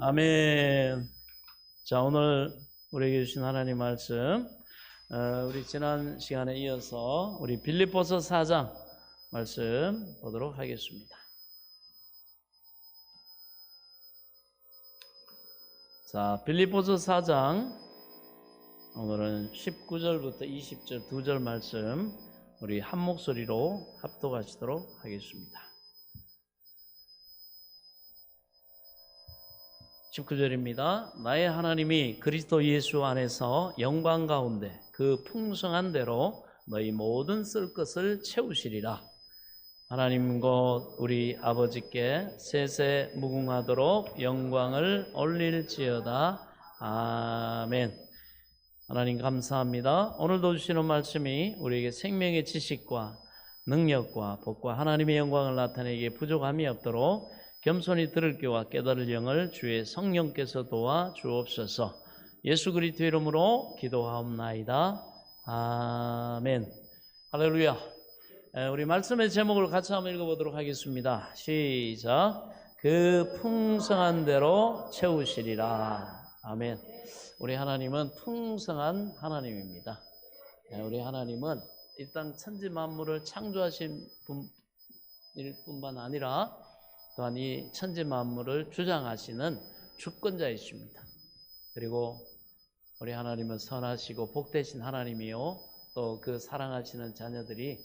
아멘. 자, 오늘 우리에게 주신 하나님 말씀, 우리 지난 시간에 이어서 우리 빌립보서 4장 말씀 보도록 하겠습니다. 자, 빌립보서 4장 오늘은 19절부터 20절 2절 말씀 우리 한 목소리로 합독하시도록 하겠습니다. 19절입니다. 나의 하나님이 그리스도 예수 안에서 영광 가운데 그 풍성한 대로 너희 모든 쓸 것을 채우시리라. 하나님 곧 우리 아버지께 세세 무궁하도록 영광을 올릴지어다. 아멘. 하나님 감사합니다. 오늘도 주시는 말씀이 우리에게 생명의 지식과 능력과 복과 하나님의 영광을 나타내기에 부족함이 없도록 겸손히 들을 귀와 깨달을 영을 주의 성령께서 도와 주옵소서. 예수 그리스도 이름으로 기도하옵나이다. 아멘. 할렐루야. 우리 말씀의 제목을 같이 한번 읽어보도록 하겠습니다. 시작. 그 풍성한 대로 채우시리라. 아멘. 우리 하나님은 풍성한 하나님입니다. 우리 하나님은 이 땅 천지 만물을 창조하신 분일 뿐만 아니라 또한 이 천지 만물을 주장하시는 주권자이십니다. 그리고 우리 하나님은 선하시고 복되신 하나님이요, 또 그 사랑하시는 자녀들이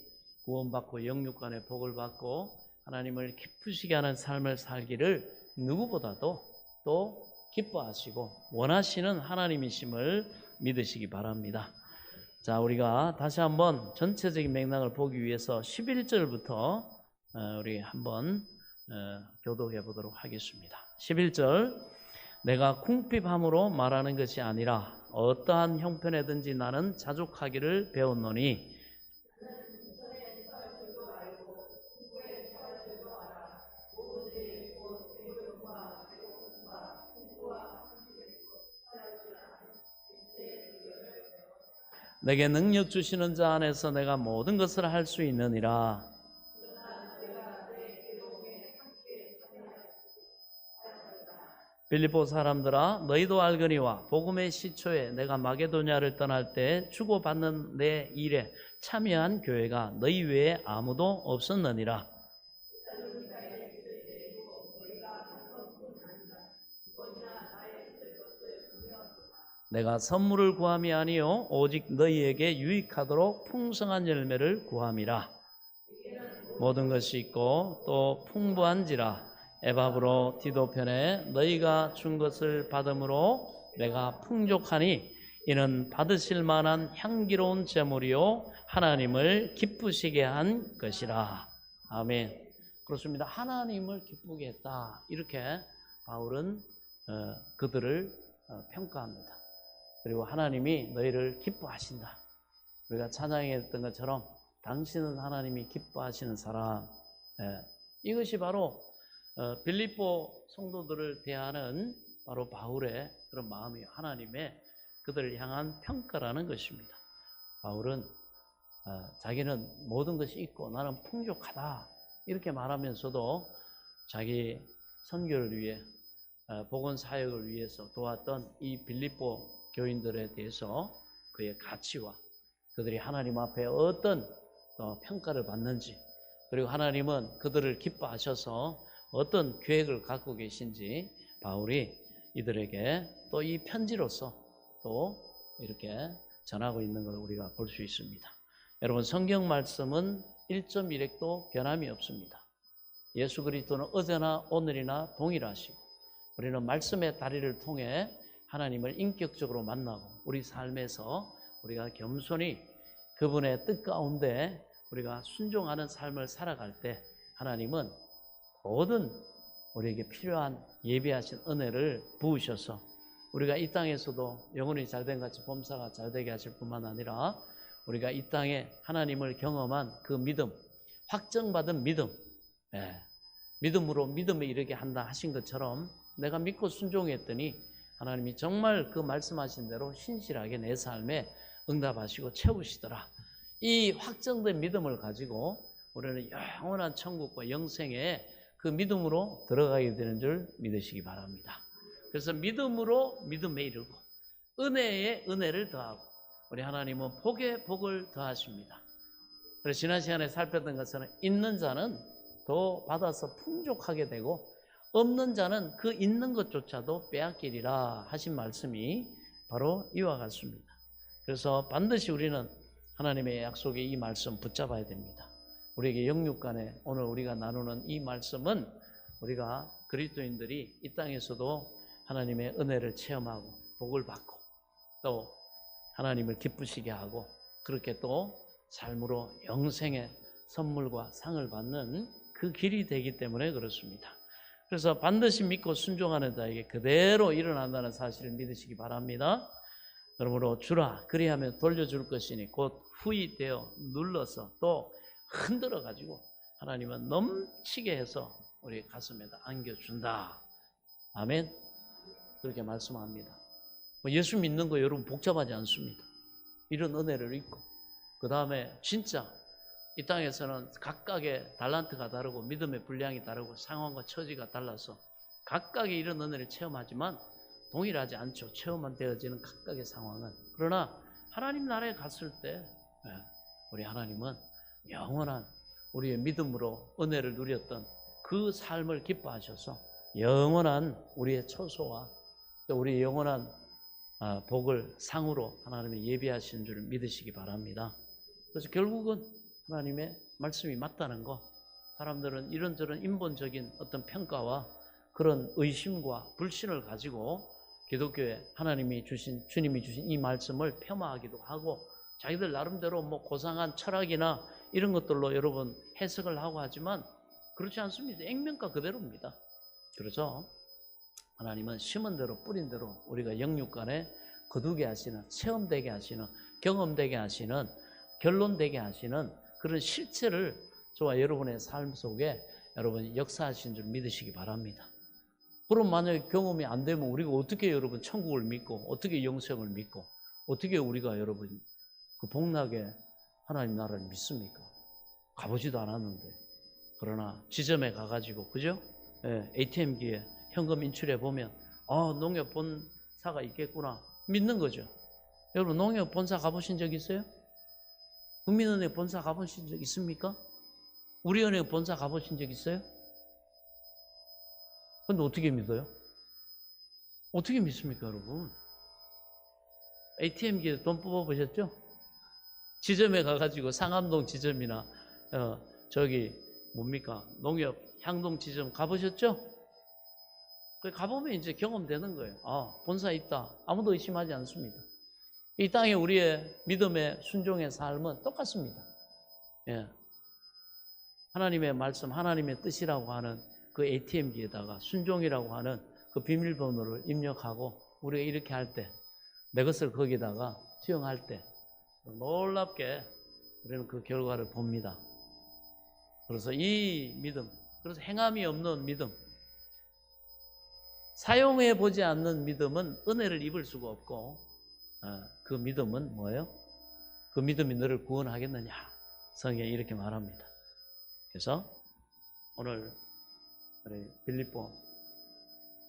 구원받고 영육간의 복을 받고 하나님을 기쁘시게 하는 삶을 살기를 누구보다도 또 기뻐하시고 원하시는 하나님이심을 믿으시기 바랍니다. 자, 우리가 다시 한번 전체적인 맥락을 보기 위해서 11절부터 우리 한번 교독해 보도록 하겠습니다. 11절. 내가 궁핍함으로 말하는 것이 아니라 어떠한 형편에든지 나는 자족하기를 배웠노니 내게 능력 주시는 자 안에서 내가 모든 것을 할 수 있느니라. 빌립보 사람들아, 너희도 알거니와 복음의 시초에 내가 마게도냐를 떠날 때 주고받는 내 일에 참여한 교회가 너희 외에 아무도 없었느니라. 내가 선물을 구함이 아니요 오직 너희에게 유익하도록 풍성한 열매를 구함이라. 모든 것이 있고 또 풍부한지라. 에바브로 디도 편에 너희가 준 것을 받음으로 내가 풍족하니 이는 받으실 만한 향기로운 제물이요 하나님을 기쁘시게 한 것이라. 아멘. 그렇습니다. 하나님을 기쁘게 했다. 이렇게 바울은 그들을 평가합니다. 그리고 하나님이 너희를 기뻐하신다. 우리가 찬양했던 것처럼 당신은 하나님이 기뻐하시는 사람. 이것이 바로 빌립보 성도들을 대하는 바로 바울의 그런 마음이 하나님의 그들을 향한 평가라는 것입니다. 바울은 자기는 모든 것이 있고 나는 풍족하다 이렇게 말하면서도 자기 선교를 위해 복음 사역을 위해서 도왔던 이 빌립보 교인들에 대해서 그의 가치와 그들이 하나님 앞에 어떤 평가를 받는지, 그리고 하나님은 그들을 기뻐하셔서 어떤 계획을 갖고 계신지 바울이 이들에게 또 이 편지로서 또 이렇게 전하고 있는 걸 우리가 볼 수 있습니다. 여러분, 성경 말씀은 1.1핵도 변함이 없습니다. 예수 그리스도는 어제나 오늘이나 동일하시고 우리는 말씀의 다리를 통해 하나님을 인격적으로 만나고 우리 삶에서 우리가 겸손히 그분의 뜻 가운데 우리가 순종하는 삶을 살아갈 때 하나님은 모든 우리에게 필요한 예비하신 은혜를 부으셔서 우리가 이 땅에서도 영혼이 잘된 같이 범사가 잘되게 하실 뿐만 아니라 우리가 이 땅에 하나님을 경험한 그 믿음, 확정받은 믿음, 믿음으로 믿음에 이르게 한다 하신 것처럼 내가 믿고 순종했더니 하나님이 정말 그 말씀하신 대로 신실하게 내 삶에 응답하시고 채우시더라. 이 확정된 믿음을 가지고 우리는 영원한 천국과 영생에 그 믿음으로 들어가게 되는 줄 믿으시기 바랍니다. 그래서 믿음으로 믿음에 이르고 은혜에 은혜를 더하고 우리 하나님은 복에 복을 더하십니다. 그래서 지난 시간에 살폈던 것은 있는 자는 더 받아서 풍족하게 되고 없는 자는 그 있는 것조차도 빼앗기리라 하신 말씀이 바로 이와 같습니다. 그래서 반드시 우리는 하나님의 약속의 이 말씀 붙잡아야 됩니다. 우리에게 영육간에 오늘 우리가 나누는 이 말씀은 우리가 그리스도인들이 이 땅에서도 하나님의 은혜를 체험하고 복을 받고 또 하나님을 기쁘시게 하고 그렇게 또 삶으로 영생의 선물과 상을 받는 그 길이 되기 때문에 그렇습니다. 그래서 반드시 믿고 순종하는 자에게 그대로 일어난다는 사실을 믿으시기 바랍니다. 그러므로 주라 그리하면 돌려줄 것이니 곧 후이되어 눌러서 또 흔들어 가지고 하나님은 넘치게 해서 우리 가슴에다 안겨준다. 아멘. 그렇게 말씀합니다. 예수 믿는 거 여러분 복잡하지 않습니다. 이런 은혜를 입고 그 다음에 진짜 이 땅에서는 각각의 달란트가 다르고 믿음의 분량이 다르고 상황과 처지가 달라서 각각의 이런 은혜를 체험하지만 동일하지 않죠. 체험만 되어지는 각각의 상황은. 그러나 하나님 나라에 갔을 때 우리 하나님은 영원한 우리의 믿음으로 은혜를 누렸던 그 삶을 기뻐하셔서 영원한 우리의 처소와 또 우리의 영원한 복을 상으로 하나님이 예비하신 줄 믿으시기 바랍니다. 그래서 결국은 하나님의 말씀이 맞다는 거, 사람들은 이런저런 인본적인 어떤 평가와 그런 의심과 불신을 가지고 기독교에 하나님이 주신, 주님이 주신 이 말씀을 폄하하기도 하고 자기들 나름대로 뭐 고상한 철학이나 이런 것들로 여러분 해석을 하고 하지만 그렇지 않습니다. 액면가 그대로입니다. 그래서 하나님은 심은 대로 뿌린 대로 우리가 영육간에 거두게 하시는, 체험되게 하시는, 경험되게 하시는, 결론되게 하시는 그런 실체를 저와 여러분의 삶 속에 여러분이 역사하신 줄 믿으시기 바랍니다. 그럼 만약에 경험이 안 되면 우리가 어떻게 여러분 천국을 믿고 어떻게 영생을 믿고 어떻게 우리가 여러분 그 복락의 하나님 나라를 믿습니까? 가보지도 않았는데. 그러나 지점에 가가지고 그죠? ATM기에 현금 인출해 보면 농협 본사가 있겠구나 믿는 거죠. 여러분 농협 본사 가보신 적 있어요? 국민은행 본사 가보신 적 있습니까? 우리은행 본사 가보신 적 있어요? 근데 어떻게 믿어요? 어떻게 믿습니까, 여러분? ATM기에 돈 뽑아보셨죠? 지점에 가가지고 상암동 지점이나 저기 뭡니까? 농협 향동 지점 가보셨죠? 가보면 이제 경험되는 거예요. 본사 있다. 아무도 의심하지 않습니다. 이 땅에 우리의 믿음의 순종의 삶은 똑같습니다. 예. 하나님의 말씀, 하나님의 뜻이라고 하는 그 ATM기에다가 순종이라고 하는 그 비밀번호를 입력하고 우리가 이렇게 할 때 내 것을 거기다가 투영할 때 놀랍게 우리는 그 결과를 봅니다. 그래서 이 믿음, 그래서 행함이 없는 믿음, 사용해 보지 않는 믿음은 은혜를 입을 수가 없고 그 믿음은 뭐예요? 그 믿음이 너를 구원하겠느냐? 성경에 이렇게 말합니다. 그래서 오늘 우리 빌립보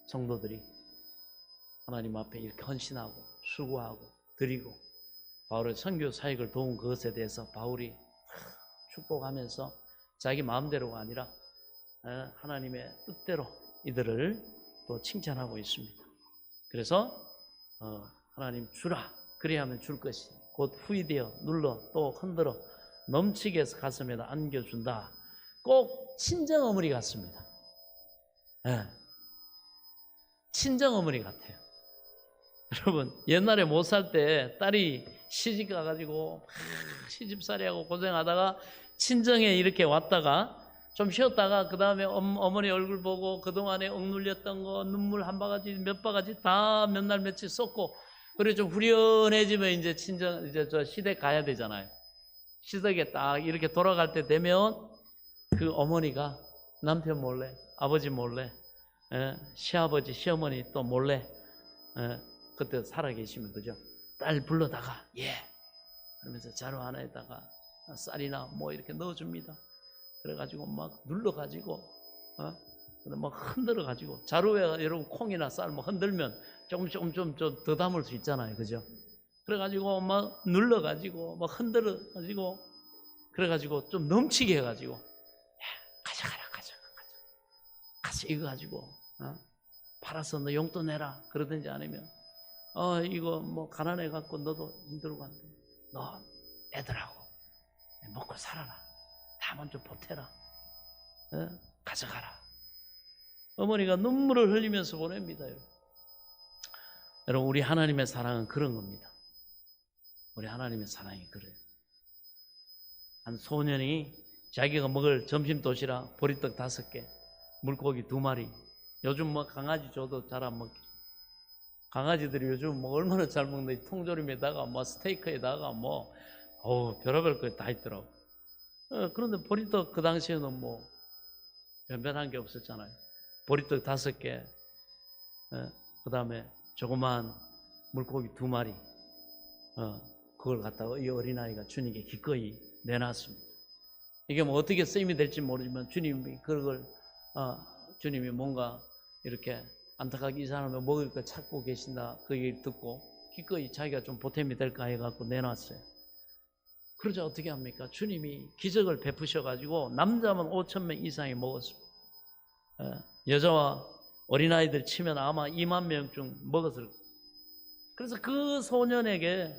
성도들이 하나님 앞에 이렇게 헌신하고 수고하고 드리고 바울의 선교 사역을 도운 그것에 대해서 바울이 축복하면서 자기 마음대로가 아니라 하나님의 뜻대로 이들을 또 칭찬하고 있습니다. 그래서 하나님 주라 그리하면 줄 것이 곧 후이되어 눌러 또 흔들어 넘치게 해서 가슴에다 안겨준다. 꼭 친정어머니 같습니다. 친정어머니 같아요. 여러분 옛날에 못 살 때 딸이 시집 가가지고 시집살이하고 고생하다가 친정에 이렇게 왔다가 좀 쉬었다가 그 다음에 어머니 얼굴 보고 그동안에 억눌렸던 거 눈물 한 바가지 몇 바가지 다 몇 날 며칠 썼고 그리고 좀 후련해지면 이제 친정 이제 저 시댁 가야 되잖아요. 시댁에 딱 이렇게 돌아갈 때 되면 그 어머니가 남편 몰래 아버지 몰래 시아버지 시어머니 또 몰래 그때 살아계시면 그죠? 딸 불러다가 그러면서 자루 하나에다가 쌀이나 뭐 이렇게 넣어줍니다. 그래가지고 막 눌러가지고 막 흔들어 가지고 자루에 여러분 콩이나 쌀 뭐 흔들면 조금 좀 더 담을 수 있잖아요, 그죠? 그래가지고 막 눌러가지고 막 흔들어 가지고 그래가지고 좀 넘치게 해가지고 가져가라 가서 이거 가지고 팔아서 너 용돈 내라 그러든지 아니면 이거 뭐 가난해 갖고 너도 힘들고 한데 너 애들하고 먹고 살아라. 다 먼저 보태라. 가져가라. 어머니가 눈물을 흘리면서 보냅니다. 여러분 우리 하나님의 사랑은 그런 겁니다. 우리 하나님의 사랑이 그래요. 한 소년이 자기가 먹을 점심 도시락 보리떡 5개, 물고기 2마리. 요즘 뭐 강아지 줘도 잘 안 먹죠. 강아지들이 요즘 뭐 얼마나 잘 먹는지 통조림에다가 뭐 스테이크에다가 뭐 별의별 거 다 있더라고. 그런데 보리떡 그 당시에는 뭐 변변한 게 없었잖아요. 보리떡 5개, 그 다음에 조그만 물고기 2마리, 그걸 갖다가 이 어린아이가 주님께 기꺼이 내놨습니다. 이게 뭐 어떻게 쓰임이 될지 모르지만 주님이 그걸 주님이 뭔가 이렇게 안타깝게 이 사람을 먹을 거 찾고 계신다 그 얘기를 듣고 기꺼이 자기가 좀 보탬이 될까 해갖고 내놨어요. 그러자 어떻게 합니까? 주님이 기적을 베푸셔가지고 남자만 5,000명 이상이 먹었습니다. 여자와 어린아이들 치면 아마 2만 명쯤 먹었을 거예요. 그래서 그 소년에게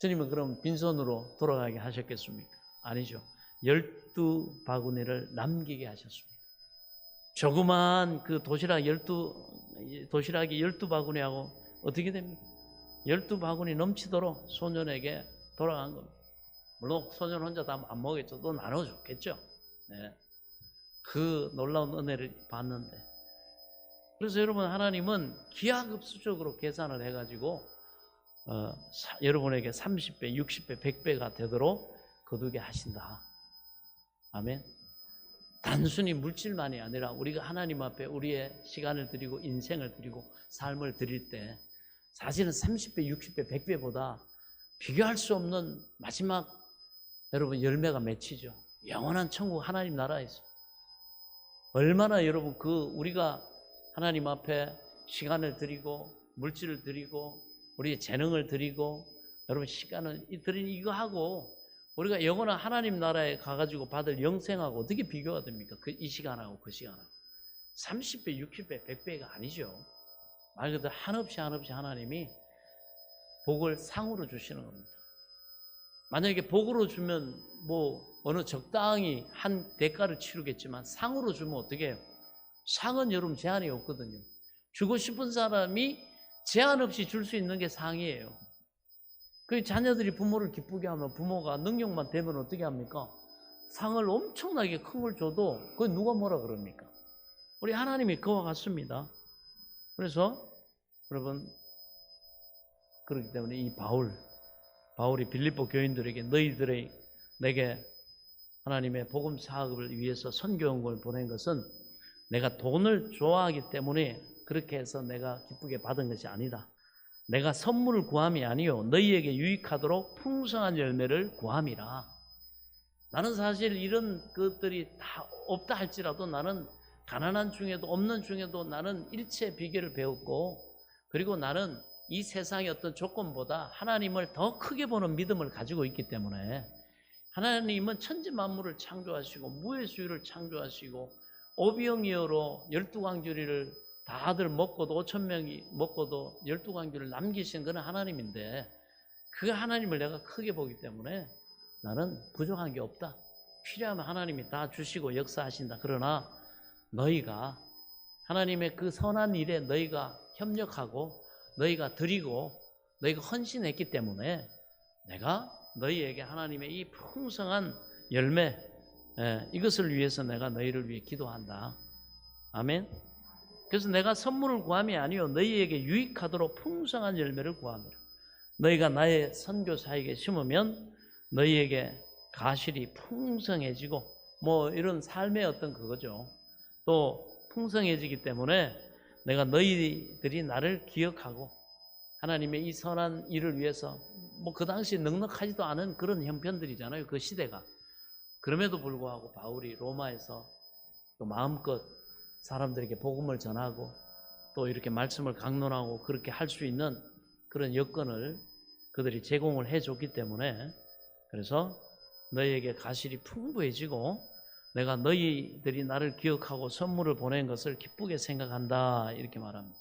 주님은 그럼 빈손으로 돌아가게 하셨겠습니까? 아니죠. 12바구니를 남기게 하셨습니다. 조그만 그 도시락이 12바구니하고 어떻게 됩니까? 12바구니 넘치도록 소년에게 돌아간 겁니다. 물론 소년 혼자 다 안 먹겠죠. 또 나눠줬겠죠. 네. 그 놀라운 은혜를 받는데. 그래서 여러분 하나님은 기하급수적으로 계산을 해가지고 여러분에게 30배, 60배, 100배가 되도록 거두게 하신다. 아멘. 단순히 물질만이 아니라 우리가 하나님 앞에 우리의 시간을 드리고 인생을 드리고 삶을 드릴 때 사실은 30배, 60배, 100배보다 비교할 수 없는 마지막 여러분 열매가 맺히죠. 영원한 천국 하나님 나라에서. 얼마나 여러분 우리가 하나님 앞에 시간을 드리고 물질을 드리고 우리의 재능을 드리고 여러분 시간을 드리니 이거 하고 우리가 영원한 하나님 나라에 가가지고 받을 영생하고 어떻게 비교가 됩니까? 이 시간하고 그 시간하고 30배, 60배, 100배가 아니죠. 말 그대로 한없이 하나님이 복을 상으로 주시는 겁니다. 만약에 복으로 주면 뭐 어느 적당히 한 대가를 치르겠지만 상으로 주면 어떻게 해요? 상은 여러분 제한이 없거든요. 주고 싶은 사람이 제한 없이 줄 수 있는 게 상이에요. 그 자녀들이 부모를 기쁘게 하면 부모가 능력만 되면 어떻게 합니까? 상을 엄청나게 큰 걸 줘도 그거 누가 뭐라 그럽니까? 우리 하나님이 그와 같습니다. 그래서 여러분 그렇기 때문에 이 바울이 빌립보 교인들에게 내게 하나님의 복음 사역을 위해서 선교원을 보낸 것은 내가 돈을 좋아하기 때문에 그렇게 해서 내가 기쁘게 받은 것이 아니다. 내가 선물을 구함이 아니요 너희에게 유익하도록 풍성한 열매를 구함이라. 나는 사실 이런 것들이 다 없다 할지라도 나는 가난한 중에도 없는 중에도 나는 일체 비결을 배웠고 그리고 나는 이 세상의 어떤 조건보다 하나님을 더 크게 보는 믿음을 가지고 있기 때문에 하나님은 천지 만물을 창조하시고 무의 수유를 창조하시고 오병이어로 12광주리를 다들 먹고도 5,000명이 먹고도 12광주리를 남기신 그런 하나님인데 그 하나님을 내가 크게 보기 때문에 나는 부족한 게 없다. 필요하면 하나님이 다 주시고 역사하신다. 그러나 너희가 하나님의 그 선한 일에 너희가 협력하고 너희가 드리고 너희가 헌신했기 때문에 내가 너희에게 하나님의 이 풍성한 열매 이것을 위해서 내가 너희를 위해 기도한다. 아멘. 그래서 내가 선물을 구함이 아니요 너희에게 유익하도록 풍성한 열매를 구함이라. 너희가 나의 선교사에게 심으면 너희에게 가실이 풍성해지고 뭐 이런 삶의 어떤 그거죠. 또 풍성해지기 때문에 내가 너희들이 나를 기억하고 하나님의 이 선한 일을 위해서 뭐 그 당시 넉넉하지도 않은 그런 형편들이잖아요. 그 시대가. 그럼에도 불구하고 바울이 로마에서 또 마음껏 사람들에게 복음을 전하고 또 이렇게 말씀을 강론하고 그렇게 할 수 있는 그런 여건을 그들이 제공을 해줬기 때문에 그래서 너희에게 가실이 풍부해지고 내가 너희들이 나를 기억하고 선물을 보낸 것을 기쁘게 생각한다 이렇게 말합니다.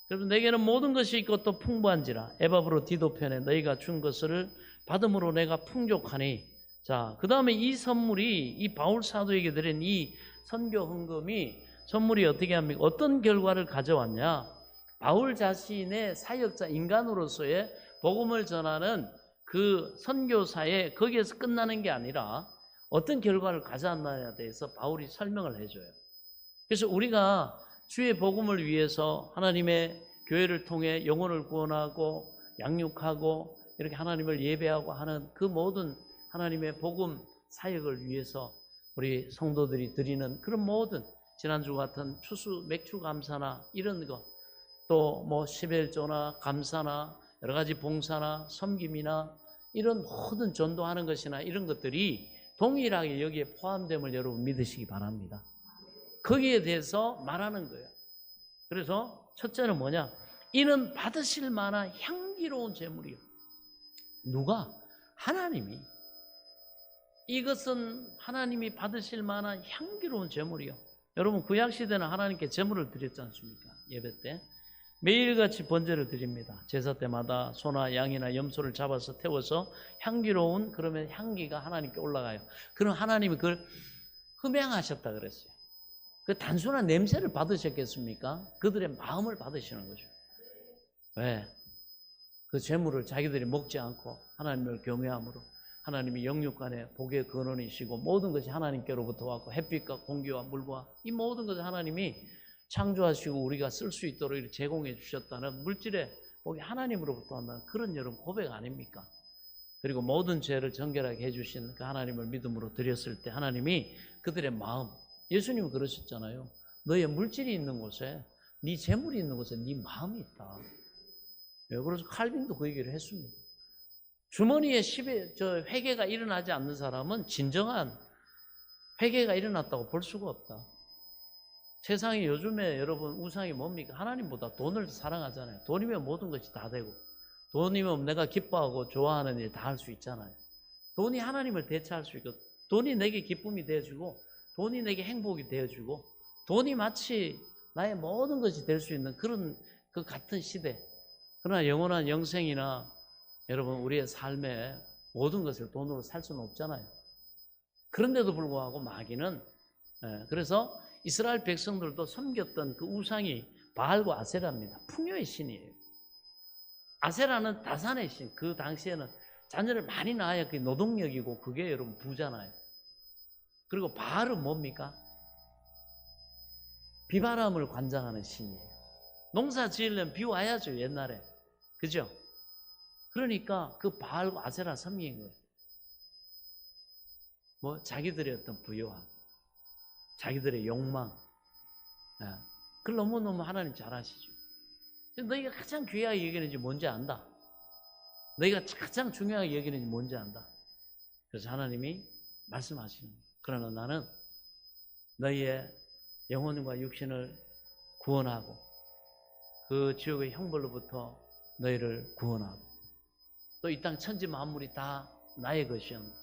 그래서 내게는 모든 것이 있고 또 풍부한지라 에바브로 디도편에 너희가 준 것을 받음으로 내가 풍족하니. 자, 그 다음에 이 선물이 이 바울 사도에게 드린 이 선교 헌금이 선물이 어떻게 합니까? 어떤 결과를 가져왔냐? 바울 자신의 사역자 인간으로서의 복음을 전하는 그 선교사에 거기에서 끝나는 게 아니라 어떤 결과를 가져왔느냐에 대해서 바울이 설명을 해줘요. 그래서 우리가 주의 복음을 위해서 하나님의 교회를 통해 영혼을 구원하고 양육하고 이렇게 하나님을 예배하고 하는 그 모든 하나님의 복음 사역을 위해서 우리 성도들이 드리는 그런 모든 지난주 같은 추수 맥주 감사나 이런 거 또 뭐 십일조나 감사나 여러 가지 봉사나 섬김이나 이런 모든 전도하는 것이나 이런 것들이 동일하게 여기에 포함됨을 여러분 믿으시기 바랍니다. 거기에 대해서 말하는 거예요. 그래서 첫째는 뭐냐? 이는 받으실 만한 향기로운 제물이요. 누가? 하나님이. 이것은 하나님이 받으실 만한 향기로운 제물이요. 여러분 구약시대는 하나님께 제물을 드렸지 않습니까? 예배 때 매일같이 번제를 드립니다. 제사 때마다 소나 양이나 염소를 잡아서 태워서 향기로운 그러면 향기가 하나님께 올라가요. 그럼 하나님이 그걸 흠양하셨다 그랬어요. 그 단순한 냄새를 받으셨겠습니까? 그들의 마음을 받으시는 거죠. 왜? 그 제물을 자기들이 먹지 않고 하나님을 경외함으로 하나님이 영육간에 복의 근원이시고 모든 것이 하나님께로부터 왔고 햇빛과 공기와 물과 이 모든 것을 하나님이 창조하시고 우리가 쓸 수 있도록 이렇게 제공해 주셨다는 물질의 복이 하나님으로부터 온다는 그런 여러분 고백 아닙니까? 그리고 모든 죄를 정결하게 해주신 그 하나님을 믿음으로 드렸을 때 하나님이 그들의 마음, 예수님은 그러셨잖아요. 너의 물질이 있는 곳에 네 재물이 있는 곳에 네 마음이 있다. 그래서 칼빈도 그 얘기를 했습니다. 주머니에 회개가 일어나지 않는 사람은 진정한 회개가 일어났다고 볼 수가 없다. 세상에 요즘에 여러분 우상이 뭡니까? 하나님보다 돈을 사랑하잖아요. 돈이면 모든 것이 다 되고 돈이면 내가 기뻐하고 좋아하는 일 다 할 수 있잖아요. 돈이 하나님을 대체할 수 있고 돈이 내게 기쁨이 되어주고 돈이 내게 행복이 되어주고 돈이 마치 나의 모든 것이 될 수 있는 그런 그 같은 시대. 그러나 영원한 영생이나 여러분 우리의 삶에 모든 것을 돈으로 살 수는 없잖아요. 그런데도 불구하고 마귀는 그래서 이스라엘 백성들도 섬겼던 그 우상이 바알과 아세라입니다. 풍요의 신이에요. 아세라는 다산의 신. 그 당시에는 자녀를 많이 낳아야 그게 노동력이고 그게 여러분 부잖아요. 그리고 바알은 뭡니까? 비바람을 관장하는 신이에요. 농사 지으려면 비 와야죠 옛날에. 그죠? 그러니까 그 바알과 아세라 섬긴 거예요. 뭐 자기들의 어떤 부요함, 자기들의 욕망, 그걸 너무너무 하나님 잘 아시죠. 너희가 가장 귀하게 여기는지 뭔지 안다. 너희가 가장 중요하게 여기는지 뭔지 안다. 그래서 하나님이 말씀하시는 거예요. 그러나 나는 너희의 영혼과 육신을 구원하고 그 지옥의 형벌로부터 너희를 구원하고 또 이 땅 천지 만물이 다 나의 것이었는데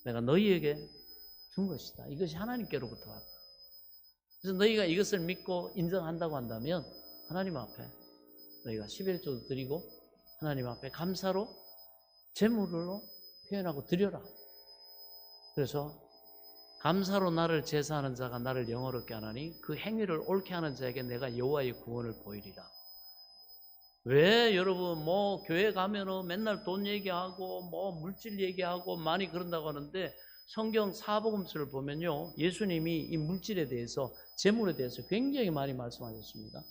내가 너희에게 준 것이다. 이것이 하나님께로부터 왔다. 그래서 너희가 이것을 믿고 인정한다고 한다면 하나님 앞에 너희가 11조도 드리고 하나님 앞에 감사로 제물로 표현하고 드려라. 그래서 감사로 나를 제사하는 자가 나를 영화롭게 하나니 그 행위를 옳게 하는 자에게 내가 여호와의 구원을 보이리라. 왜 여러분 뭐 교회 가면은 맨날 돈 얘기하고 뭐 물질 얘기하고 많이 그런다고 하는데 성경 사복음서를 보면요 예수님이 이 물질에 대해서 재물에 대해서 굉장히 많이 말씀하셨습니다.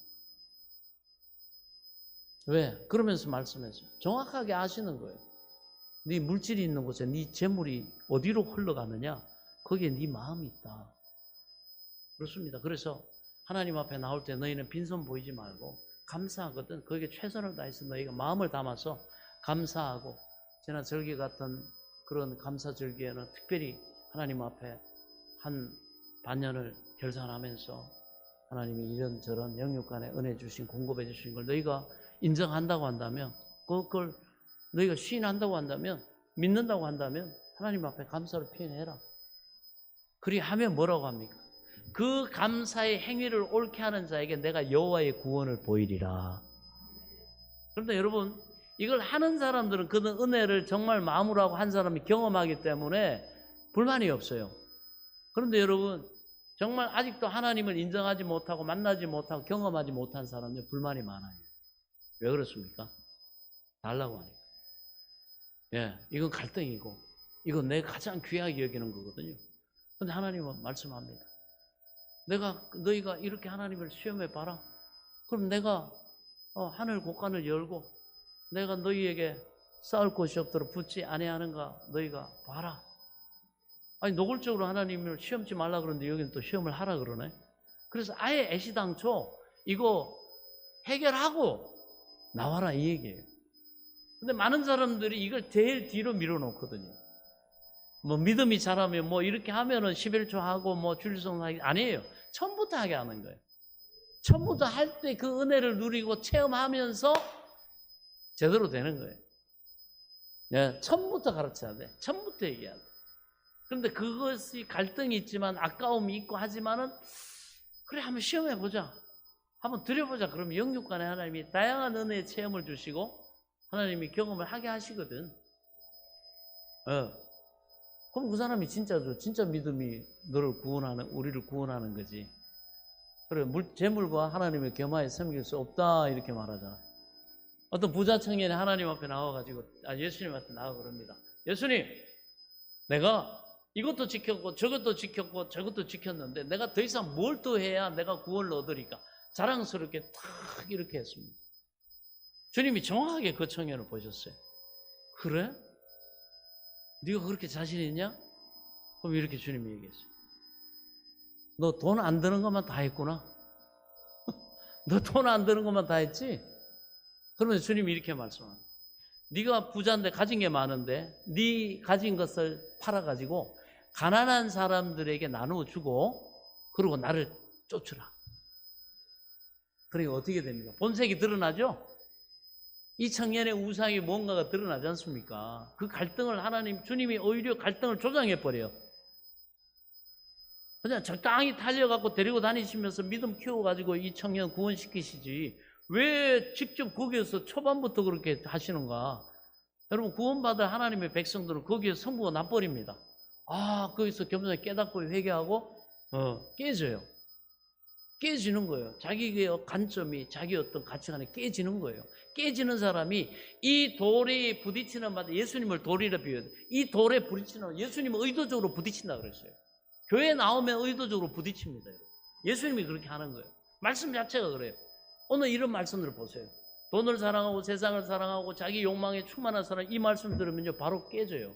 왜? 그러면서 말씀했어요. 정확하게 아시는 거예요. 네 물질이 있는 곳에 네 재물이 어디로 흘러가느냐? 거기에 네 마음이 있다. 그렇습니다. 그래서 하나님 앞에 나올 때 너희는 빈손 보이지 말고 감사하거든. 거기에 최선을 다해서 너희가 마음을 담아서 감사하고 지난 절기 같은 그런 감사 절기에는 특별히 하나님 앞에 한 반년을 결산하면서 하나님이 이런저런 영육간에 은혜 주신, 공급해 주신 걸 너희가 인정한다고 한다면, 그걸 너희가 시인한다고 한다면, 믿는다고 한다면 하나님 앞에 감사를 표현해라. 그리하면 뭐라고 합니까? 그 감사의 행위를 옳게 하는 자에게 내가 여호와의 구원을 보이리라. 그런데 여러분, 이걸 하는 사람들은 그 은혜를 정말 마음으로 하고 한 사람이 경험하기 때문에 불만이 없어요. 그런데 여러분, 정말 아직도 하나님을 인정하지 못하고 만나지 못하고 경험하지 못한 사람들 불만이 많아요. 왜 그렇습니까? 달라고 하니까. 예, 이건 갈등이고 이건 내가 가장 귀하게 여기는 거거든요. 그런데 하나님은 말씀합니다. 너희가 이렇게 하나님을 시험해 봐라. 그럼 내가 하늘 곳간을 열고 내가 너희에게 싸울 곳이 없도록 붙지 아니하는가 너희가 봐라. 아니 노골적으로 하나님을 시험치 말라 그러는데 여기는 또 시험을 하라 그러네. 그래서 아예 애시당초 이거 해결하고 나와라 이 얘기예요. 근데 많은 사람들이 이걸 제일 뒤로 밀어놓거든요. 뭐 믿음이 잘하면 뭐 이렇게 하면은 11조 하고 뭐 주일성 하기 아니에요. 처음부터 하게 하는 거예요. 처음부터 할 때 그 은혜를 누리고 체험하면서 제대로 되는 거예요. 네, 처음부터 가르쳐야 돼. 처음부터 얘기해야 돼. 그런데 그것이 갈등이 있지만 아까움이 있고 하지만은 그래 한번 시험해보자. 한번 드려보자. 그러면 영육간에 하나님이 다양한 은혜의 체험을 주시고 하나님이 경험을 하게 하시거든. 그럼 그 사람이 진짜 믿음이 너를 구원하는, 우리를 구원하는 거지. 그래, 재물과 하나님의 겸하에 섬길 수 없다 이렇게 말하잖아. 어떤 부자 청년이 하나님 앞에 나와가지고 예수님한테 나와 그럽니다. 예수님, 내가 이것도 지켰고 저것도 지켰고 저것도 지켰는데 내가 더 이상 뭘 더 해야 내가 구원을 얻으리까? 자랑스럽게 탁 이렇게 했습니다. 주님이 정확하게 그 청년을 보셨어요. 그래? 네가 그렇게 자신 있냐? 그럼 이렇게 주님이 얘기했어요. 너 돈 안 드는 것만 다 했구나. 너 돈 안 드는 것만 다 했지? 그러면서 주님이 이렇게 말씀합니다. 네가 부자인데 가진 게 많은데 네 가진 것을 팔아가지고 가난한 사람들에게 나누어주고 그리고 나를 쫓으라. 그러니까 어떻게 됩니까? 본색이 드러나죠? 이 청년의 우상이 뭔가가 드러나지 않습니까? 그 갈등을 주님이 오히려 갈등을 조장해버려요. 그냥 적당히 달려갖고 데리고 다니시면서 믿음 키워가지고 이 청년 구원시키시지. 왜 직접 거기에서 초반부터 그렇게 하시는가? 여러분, 구원받을 하나님의 백성들은 거기에 성부가 나버립니다. 거기서 겸손히 깨닫고 회개하고, 깨져요. 깨지는 거예요. 자기의 관점이 자기 어떤 가치관이 깨지는 거예요. 깨지는 사람이 이 돌이 부딪히는 마다 예수님을 돌이라 비유해요. 이 돌에 부딪히는 예수님은 의도적으로 부딪힌다 그랬어요. 교회 나오면 의도적으로 부딪힙니다. 예수님이 그렇게 하는 거예요. 말씀 자체가 그래요. 오늘 이런 말씀을 보세요. 돈을 사랑하고 세상을 사랑하고 자기 욕망에 충만한 사람 이 말씀 들으면요 바로 깨져요.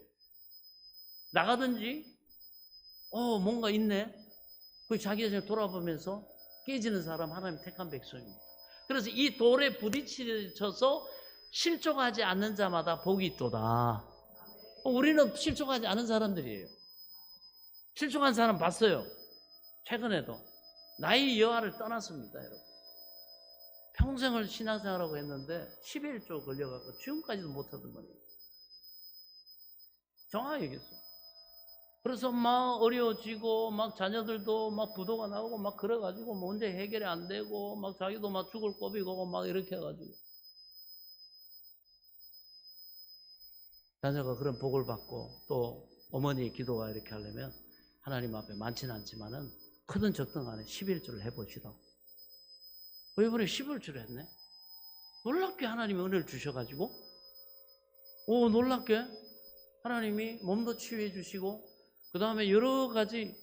나가든지 뭔가 있네. 그 자기 자신을 돌아보면서 깨지는 사람 하나님 택한 백성입니다. 그래서 이 돌에 부딪혀서 실족하지 않는 자마다 복이 있도다. 우리는 실족하지 않은 사람들이에요. 실족한 사람 봤어요. 최근에도 나이 여하를 떠났습니다. 여러분. 평생을 신앙생활하고 했는데 11조 걸려가지고 지금까지도 못하던 거예요. 정확하게 얘기했어요. 그래서 막 어려워지고 막 자녀들도 막 부도가 나오고 막 그래가지고 뭐 문제 해결이 안 되고 막 자기도 막 죽을 고비고 막 이렇게 해가지고 자녀가 그런 복을 받고 또 어머니의 기도가 이렇게 하려면 하나님 앞에 많지는 않지만은 크든 적든 간에 11조를 해보시다. 이번에 11조를 했네. 놀랍게 하나님이 은혜를 주셔가지고 놀랍게 하나님이 몸도 치유해 주시고 그 다음에 여러 가지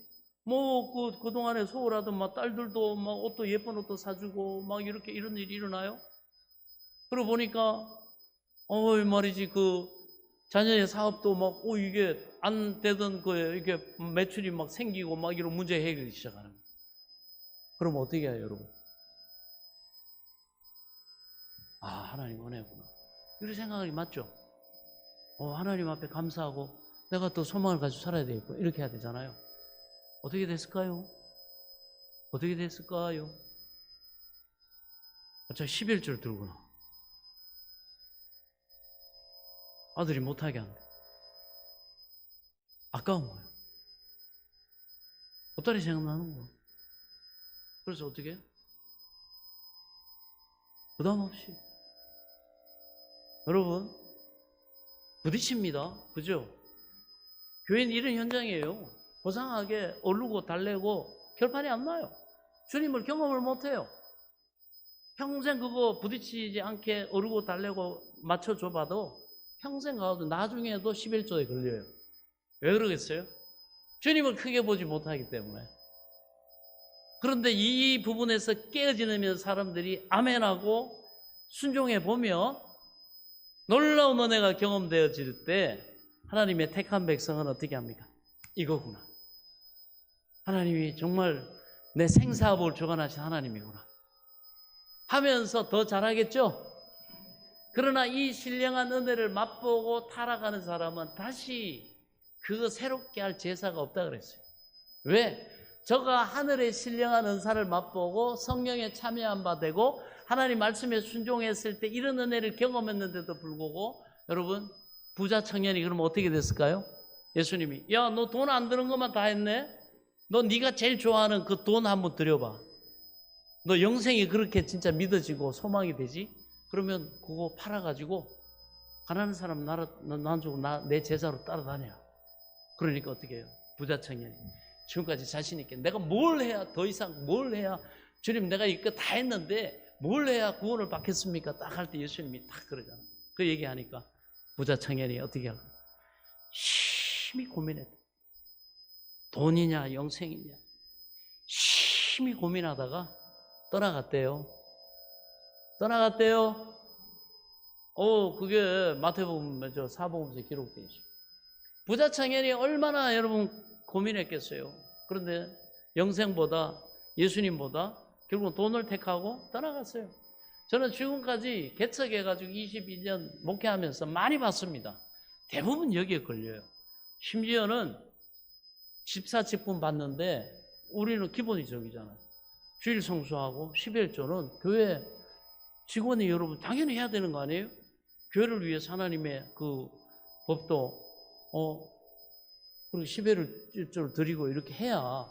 그동안에 소홀하던 막 딸들도 막 옷도 예쁜 옷도 사주고 막 이렇게 이런 일이 일어나요. 그러고 보니까 말이지 그 자녀의 사업도 막 이게 안 되던 거예요. 이게 매출이 막 생기고 막 이런 문제 해결이 시작하는 거예요. 그럼 어떻게 해요, 여러분? 하나님 은혜구나. 이런 생각이 맞죠? 하나님 앞에 감사하고 내가 또 소망을 가지고 살아야 되겠고 이렇게 해야 되잖아요. 어떻게 됐을까요? 어떻게 됐을까요? 저 11줄 들고 나. 아들이 못하게 한대. 아까운 거예요. 보따리 생각나는 거. 그래서 어떻게? 부담 없이. 여러분, 부딪힙니다. 그죠? 교회는 이런 현장이에요. 고상하게 오르고 달래고 결판이 안 나요. 주님을 경험을 못해요. 평생 그거 부딪히지 않게 오르고 달래고 맞춰줘봐도 평생 가도 나중에도 11조에 걸려요. 왜 그러겠어요? 주님을 크게 보지 못하기 때문에. 그런데 이 부분에서 깨어지는 사람들이 아멘하고 순종해 보며 놀라운 은혜가 경험되어질 때 하나님의 택한 백성은 어떻게 합니까? 이거구나. 하나님이 정말 내 생사업을 주관하신 하나님이구나 하면서 더 잘하겠죠? 그러나 이 신령한 은혜를 맛보고 타락하는 사람은 다시 그거 새롭게 할 제사가 없다 그랬어요. 왜? 저가 하늘의 신령한 은사를 맛보고 성령에 참여한 바 되고 하나님 말씀에 순종했을 때 이런 은혜를 경험했는데도 불구하고 여러분 부자 청년이 그러면 어떻게 됐을까요? 예수님이 야, 너 돈 안 드는 것만 다 했네? 너 네가 제일 좋아하는 그 돈 한번 들여봐. 너 영생이 그렇게 진짜 믿어지고 소망이 되지? 그러면 그거 팔아가지고 가난한 사람 난 주고 내 제자로 따라다녀. 그러니까 어떻게 해요? 부자 청년이 지금까지 자신 있게 내가 뭘 해야 더 이상 뭘 해야 주님 내가 이거 다 했는데 뭘 해야 구원을 받겠습니까? 딱 할 때 예수님이 딱 그러잖아요. 그 얘기하니까 부자 청년이 어떻게 할까? 심히 고민했다. 돈이냐 영생이냐 심히 고민하다가 떠나갔대요. 그게 마태복음 사복음서에 기록되어 있어요. 부자 청년이 얼마나 여러분 고민했겠어요. 그런데 영생보다 예수님보다 결국 돈을 택하고 떠나갔어요. 저는 지금까지 개척해가지고 22년 목회하면서 많이 봤습니다. 대부분 여기에 걸려요. 심지어는 집사 직분 받는데 우리는 기본이 저기잖아요. 주일 성수하고 11조는 교회 직원이 여러분 당연히 해야 되는 거 아니에요? 교회를 위해서 하나님의 그 법도 그리고 11조를 드리고 이렇게 해야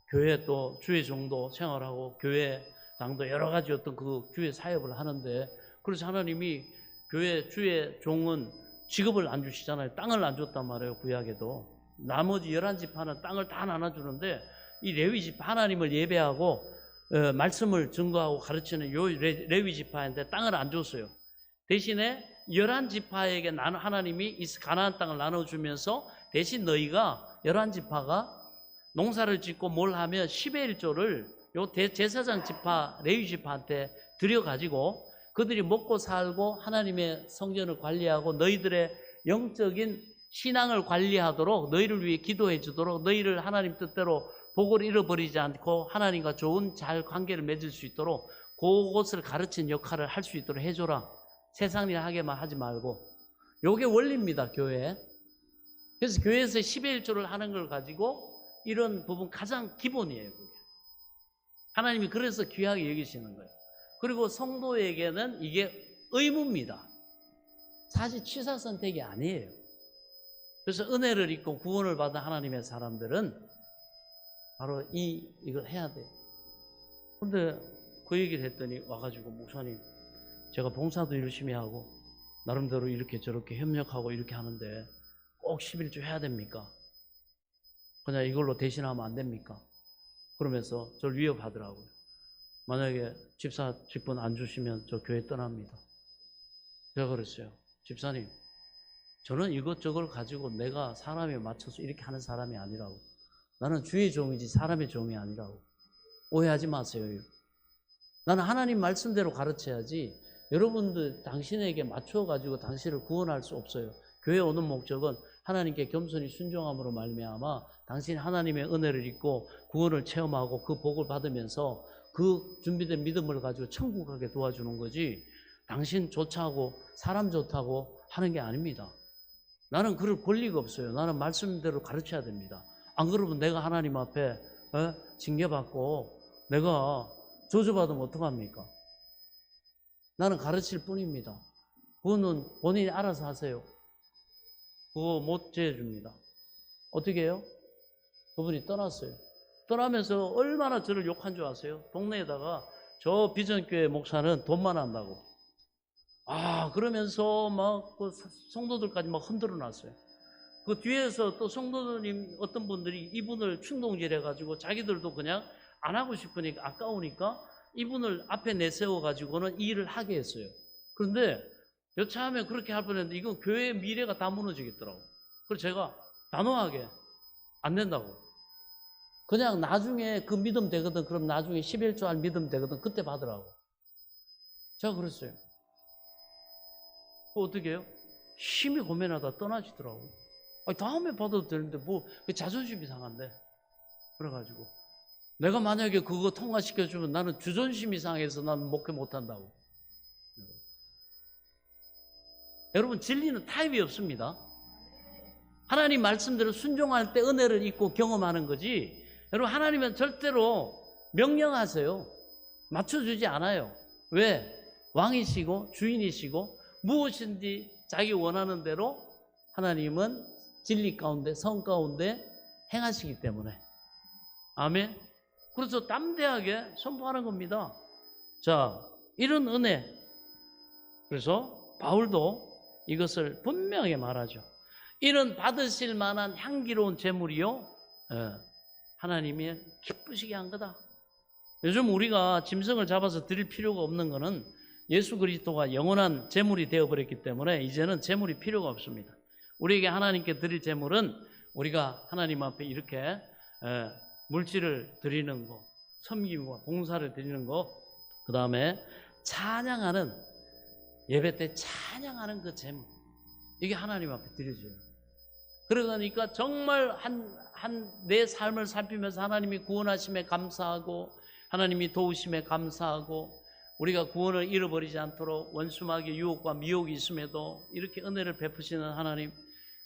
교회 또 주의 종도 생활하고 교회 당도 여러 가지 어떤 그 교회 사역을 하는데 그래서 하나님이 교회 주의 종은 직업을 안 주시잖아요. 땅을 안 줬단 말이에요. 구약에도. 나머지 11지파는 땅을 다 나눠주는데 이 레위지파 하나님을 예배하고 말씀을 증거하고 가르치는 요 레위지파인데 땅을 안 줬어요. 대신에 11지파에게 하나님이 가나안 땅을 나눠주면서 대신 너희가 11지파가 농사를 짓고 뭘 하면 10의 1조를 요 제사장 지파 레위지파한테 드려가지고 그들이 먹고 살고 하나님의 성전을 관리하고 너희들의 영적인 신앙을 관리하도록 너희를 위해 기도해 주도록 너희를 하나님 뜻대로 복을 잃어버리지 않고 하나님과 좋은 잘 관계를 맺을 수 있도록 그것을 가르치는 역할을 할 수 있도록 해줘라. 세상 일 하게만 하지 말고. 요게 원리입니다, 교회. 그래서 교회에서 10의 1조를 하는 걸 가지고 이런 부분 가장 기본이에요. 그게. 하나님이 그래서 귀하게 여기시는 거예요. 그리고 성도에게는 이게 의무입니다. 사실 취사 선택이 아니에요. 그래서 은혜를 입고 구원을 받은 하나님의 사람들은 바로 이걸 해야 돼요. 근데 그 얘기를 했더니 와가지고 목사님 제가 봉사도 열심히 하고 나름대로 이렇게 저렇게 협력하고 이렇게 하는데 꼭 11조 해야 됩니까? 그냥 이걸로 대신하면 안 됩니까? 그러면서 저를 위협하더라고요. 만약에 집사 직분 안 주시면 저 교회 떠납니다. 제가 그랬어요. 집사님, 저는 이것저것 가지고 내가 사람에 맞춰서 이렇게 하는 사람이 아니라고. 나는 주의 종이지 사람의 종이 아니라고. 오해하지 마세요. 나는 하나님 말씀대로 가르쳐야지 여러분들 당신에게 맞춰가지고 당신을 구원할 수 없어요. 교회 오는 목적은 하나님께 겸손히 순종함으로 말미암아 당신이 하나님의 은혜를 입고 구원을 체험하고 그 복을 받으면서 그 준비된 믿음을 가지고 천국 가게 도와주는 거지 당신 좋다고 사람 좋다고 하는 게 아닙니다. 나는 그럴 권리가 없어요. 나는 말씀대로 가르쳐야 됩니다. 안 그러면 내가 하나님 앞에 징계받고 내가 저주받으면 어떡합니까? 나는 가르칠 뿐입니다. 그거는 본인이 알아서 하세요. 그거 못 제해줍니다. 어떻게 해요? 그분이 떠났어요. 떠나면서 얼마나 저를 욕한 줄 아세요? 동네에다가 저 비전교회 목사는 돈만 한다고. 그러면서 막 그 성도들까지 막 흔들어 놨어요. 그 뒤에서 또 성도님 어떤 분들이 이분을 충동질해가지고 자기들도 그냥 안 하고 싶으니까 아까우니까 이분을 앞에 내세워가지고는 이 일을 하게 했어요. 그런데 여차하면 그렇게 할 뻔했는데 이건 교회의 미래가 다 무너지겠더라고. 그래서 제가 단호하게 안 된다고. 그냥 나중에 그 믿음 되거든. 그럼 나중에 11조 할 믿음 되거든. 그때 받으라고. 제가 그랬어요. 어떻게 해요? 심히 고민하다 떠나시더라고. 다음에 받아도 되는데 뭐 자존심이 상한데. 그래가지고 내가 만약에 그거 통과시켜주면 나는 주존심이 상해서 나는 목회 못한다고. 여러분, 진리는 타입이 없습니다. 하나님 말씀대로 순종할 때 은혜를 입고 경험하는 거지. 여러분, 하나님은 절대로 명령하세요. 맞춰주지 않아요. 왜? 왕이시고 주인이시고 무엇인지 자기 원하는 대로 하나님은 진리 가운데 성 가운데 행하시기 때문에. 아멘. 그래서 담대하게 선포하는 겁니다. 자, 이런 은혜. 그래서 바울도 이것을 분명하게 말하죠. 이런 받으실 만한 향기로운 제물이요, 하나님이 기쁘시게 한 거다. 요즘 우리가 짐승을 잡아서 드릴 필요가 없는 것은 예수 그리스도가 영원한 제물이 되어버렸기 때문에 이제는 제물이 필요가 없습니다. 우리에게 하나님께 드릴 제물은 우리가 하나님 앞에 이렇게 물질을 드리는 거, 섬김과 봉사를 드리는 거, 그 다음에 찬양하는, 예배 때 찬양하는 그 제물, 이게 하나님 앞에 드려져요. 그러니까 정말 내 삶을 살피면서 하나님이 구원하심에 감사하고 하나님이 도우심에 감사하고 우리가 구원을 잃어버리지 않도록 원수마귀의 유혹과 미혹이 있음에도 이렇게 은혜를 베푸시는 하나님,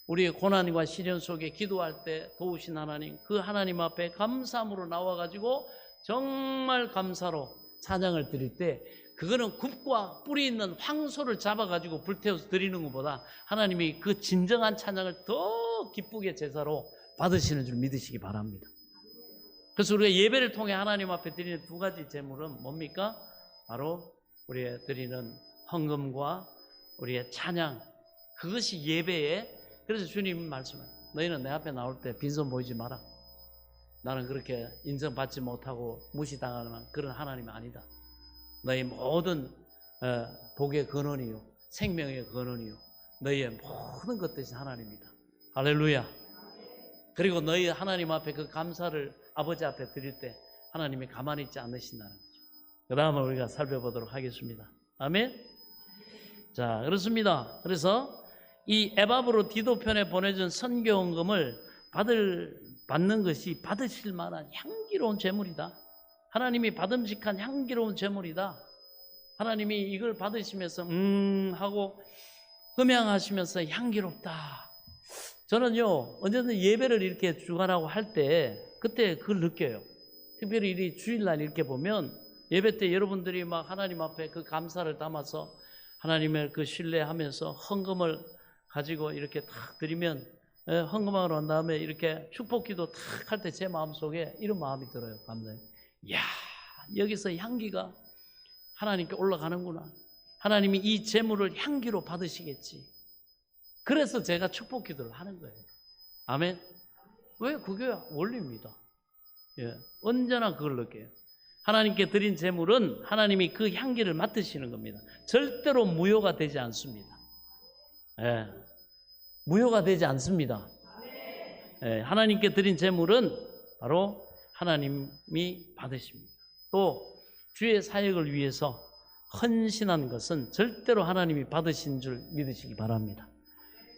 우리의 고난과 시련 속에 기도할 때 도우신 하나님, 그 하나님 앞에 감사함으로 나와가지고 정말 감사로 찬양을 드릴 때, 그거는 굽과 뿌리 있는 황소를 잡아가지고 불태워서 드리는 것보다 하나님이 그 진정한 찬양을 더 기쁘게 제사로 받으시는 줄 믿으시기 바랍니다. 그래서 우리가 예배를 통해 하나님 앞에 드리는 두 가지 제물은 뭡니까? 바로 우리의 드리는 헌금과 우리의 찬양, 그것이 예배에. 그래서 주님 말씀해요. 너희는 내 앞에 나올 때 빈손 보이지 마라. 나는 그렇게 인정받지 못하고 무시당하는 그런 하나님이 아니다. 너희 모든 복의 근원이요, 생명의 근원이요, 너희의 모든 것 대신 하나님이다. 할렐루야. 그리고 너희 하나님 앞에 그 감사를 아버지 앞에 드릴 때 하나님이 가만히 있지 않으신다는 거죠. 그 다음에 우리가 살펴보도록 하겠습니다. 아멘. 자, 그렇습니다. 그래서 이 에바브로 디도편에 보내준 선교헌금을 받는 것이 받으실 만한 향기로운 제물이다. 하나님이 받음직한 향기로운 제물이다. 하나님이 이걸 받으시면서 하고 음향하시면서 향기롭다. 저는요, 언제든 예배를 이렇게 주관하고 할 때 그때 그걸 느껴요. 특별히 이 주일날 이렇게 보면 예배 때 여러분들이 막 하나님 앞에 그 감사를 담아서 하나님을 그 신뢰하면서 헌금을 가지고 이렇게 탁 드리면, 헌금하고 난 다음에 이렇게 축복기도 탁 할 때 제 마음속에 이런 마음이 들어요. 감사해요. 이야, 여기서 향기가 하나님께 올라가는구나. 하나님이 이 제물을 향기로 받으시겠지. 그래서 제가 축복기도를 하는 거예요. 아멘. 왜? 그게 원리입니다. 예, 언제나 그걸 느껴요. 하나님께 드린 제물은 하나님이 그 향기를 맡으시는 겁니다. 절대로 무효가 되지 않습니다. 예, 무효가 되지 않습니다. 예, 하나님께 드린 제물은 바로 하나님이 받으십니다. 또 주의 사역을 위해서 헌신한 것은 절대로 하나님이 받으신 줄 믿으시기 바랍니다.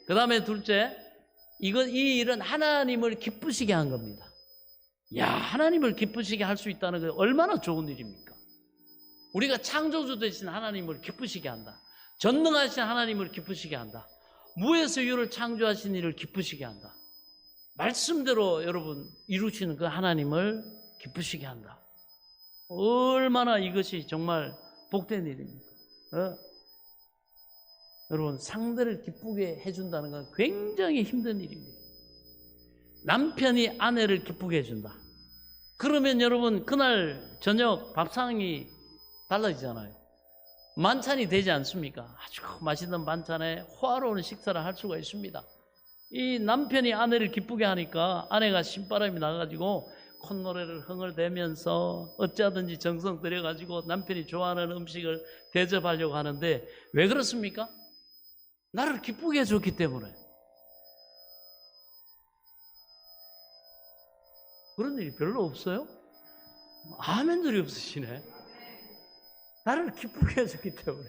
그 다음에 둘째, 이 일은 하나님을 기쁘시게 한 겁니다. 야, 하나님을 기쁘시게 할 수 있다는 게 얼마나 좋은 일입니까? 우리가 창조주 되신 하나님을 기쁘시게 한다. 전능하신 하나님을 기쁘시게 한다. 무에서 유를 창조하신 이를 기쁘시게 한다. 말씀대로 여러분 이루시는 그 하나님을 기쁘시게 한다. 얼마나 이것이 정말 복된 일입니까? 여러분, 상대를 기쁘게 해준다는 건 굉장히 힘든 일입니다. 남편이 아내를 기쁘게 해준다. 그러면 여러분, 그날 저녁 밥상이 달라지잖아요. 만찬이 되지 않습니까? 아주 맛있는 반찬에 호화로운 식사를 할 수가 있습니다. 이 남편이 아내를 기쁘게 하니까 아내가 신바람이 나가지고 콧노래를 흥얼대면서 어찌하든지 정성 들여가지고 남편이 좋아하는 음식을 대접하려고 하는데, 왜 그렇습니까? 나를 기쁘게 해줬기 때문에. 그런 일이 별로 없어요? 아멘들이 없으시네. 나를 기쁘게 해줬기 때문에.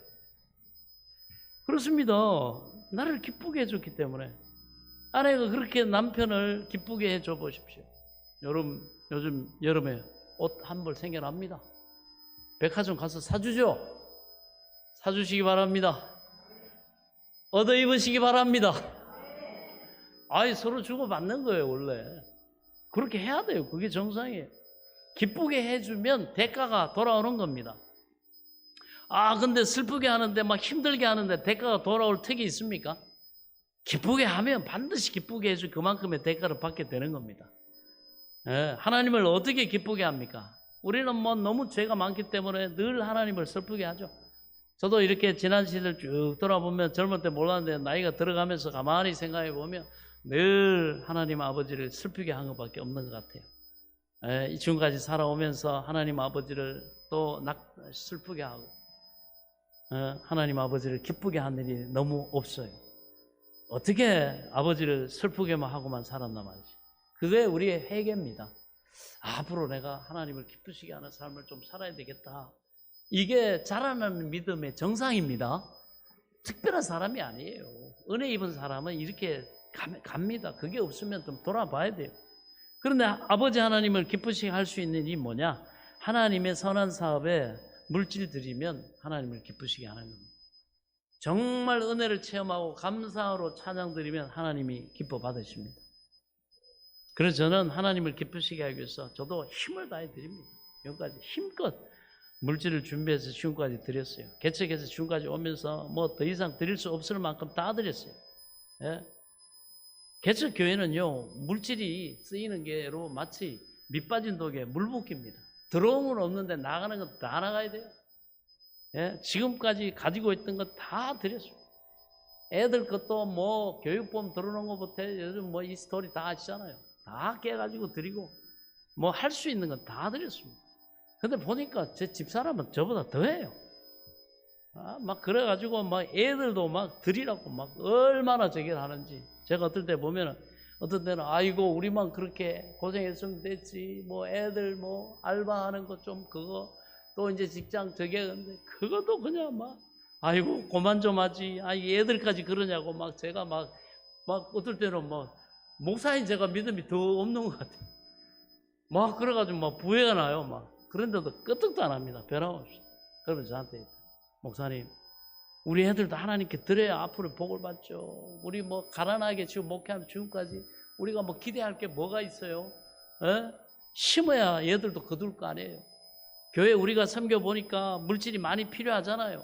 그렇습니다. 나를 기쁘게 해줬기 때문에. 아내가 그렇게 남편을 기쁘게 해줘 보십시오. 요즘 여름에 옷 한 벌 생겨납니다. 백화점 가서 사주죠. 사주시기 바랍니다. 얻어 입으시기 바랍니다. 아이, 서로 주고받는 거예요, 원래. 그렇게 해야 돼요. 그게 정상이에요. 기쁘게 해주면 대가가 돌아오는 겁니다. 근데 슬프게 하는데, 막 힘들게 하는데 대가가 돌아올 턱이 있습니까? 기쁘게 하면 반드시 기쁘게 해줄 그만큼의 대가를 받게 되는 겁니다. 하나님을 어떻게 기쁘게 합니까? 우리는 뭐 너무 죄가 많기 때문에 늘 하나님을 슬프게 하죠. 저도 이렇게 지난 시대를 쭉 돌아보면 젊을 때 몰랐는데 나이가 들어가면서 가만히 생각해 보면 늘 하나님 아버지를 슬프게 한 것밖에 없는 것 같아요. 지금까지 살아오면서 하나님 아버지를 또 슬프게 하고 하나님 아버지를 기쁘게 한 일이 너무 없어요. 어떻게 아버지를 슬프게만 하고만 살았나 말이지. 그게 우리의 회개입니다. 앞으로 내가 하나님을 기쁘시게 하는 삶을 좀 살아야 되겠다. 이게 자라나는 믿음의 정상입니다. 특별한 사람이 아니에요. 은혜 입은 사람은 이렇게 갑니다. 그게 없으면 좀 돌아봐야 돼요. 그런데 아버지 하나님을 기쁘시게 할 수 있는 일이 뭐냐? 하나님의 선한 사업에 물질 드리면 하나님을 기쁘시게 하는 겁니다. 정말 은혜를 체험하고 감사로 찬양 드리면 하나님이 기뻐 받으십니다. 그래서 저는 하나님을 기쁘시게 하기 위해서 저도 힘을 다해 드립니다. 여기까지 힘껏 물질을 준비해서 지금까지 드렸어요. 개척해서 지금까지 오면서 뭐 더 이상 드릴 수 없을 만큼 다 드렸어요. 개척 교회는요, 물질이 쓰이는 게로 마치 밑 빠진 독에 물 붓기입니다. 들어오는 건 없는데 나가는 건 다 나가야 돼요. 지금까지 가지고 있던 거 다 드렸어요. 애들 것도 뭐 교육보험 들어오는 것부터 요즘 뭐 이 스토리 다 아시잖아요. 다 깨가지고 드리고 뭐 할 수 있는 건 다 드렸습니다. 근데 보니까 제 집사람은 저보다 더해요. 막 그래가지고 막 애들도 막 드리라고 막 얼마나 저기를 하는지. 제가 어떨 때 보면은 어떤 때는 아이고 우리만 그렇게 고생했으면 됐지. 뭐 애들 뭐 알바하는 것 좀 그거 또 이제 직장 저게 근데 그것도 그냥 막 아이고 그만 좀 하지. 애들까지 그러냐고 막 제가 막 어떨 때는 막 목사인 제가 믿음이 더 없는 것 같아요. 막 그래가지고 막 부해가 나요. 막 그런데도 끄떡도 안 합니다. 변함없이. 그러면 저한테 목사님, 우리 애들도 하나님께 드려야 앞으로 복을 받죠. 우리 뭐 가난하게 지금 목회하는 지금까지 우리가 뭐 기대할 게 뭐가 있어요? 심어야 얘들도 거둘 거 아니에요. 교회 우리가 섬겨보니까 물질이 많이 필요하잖아요.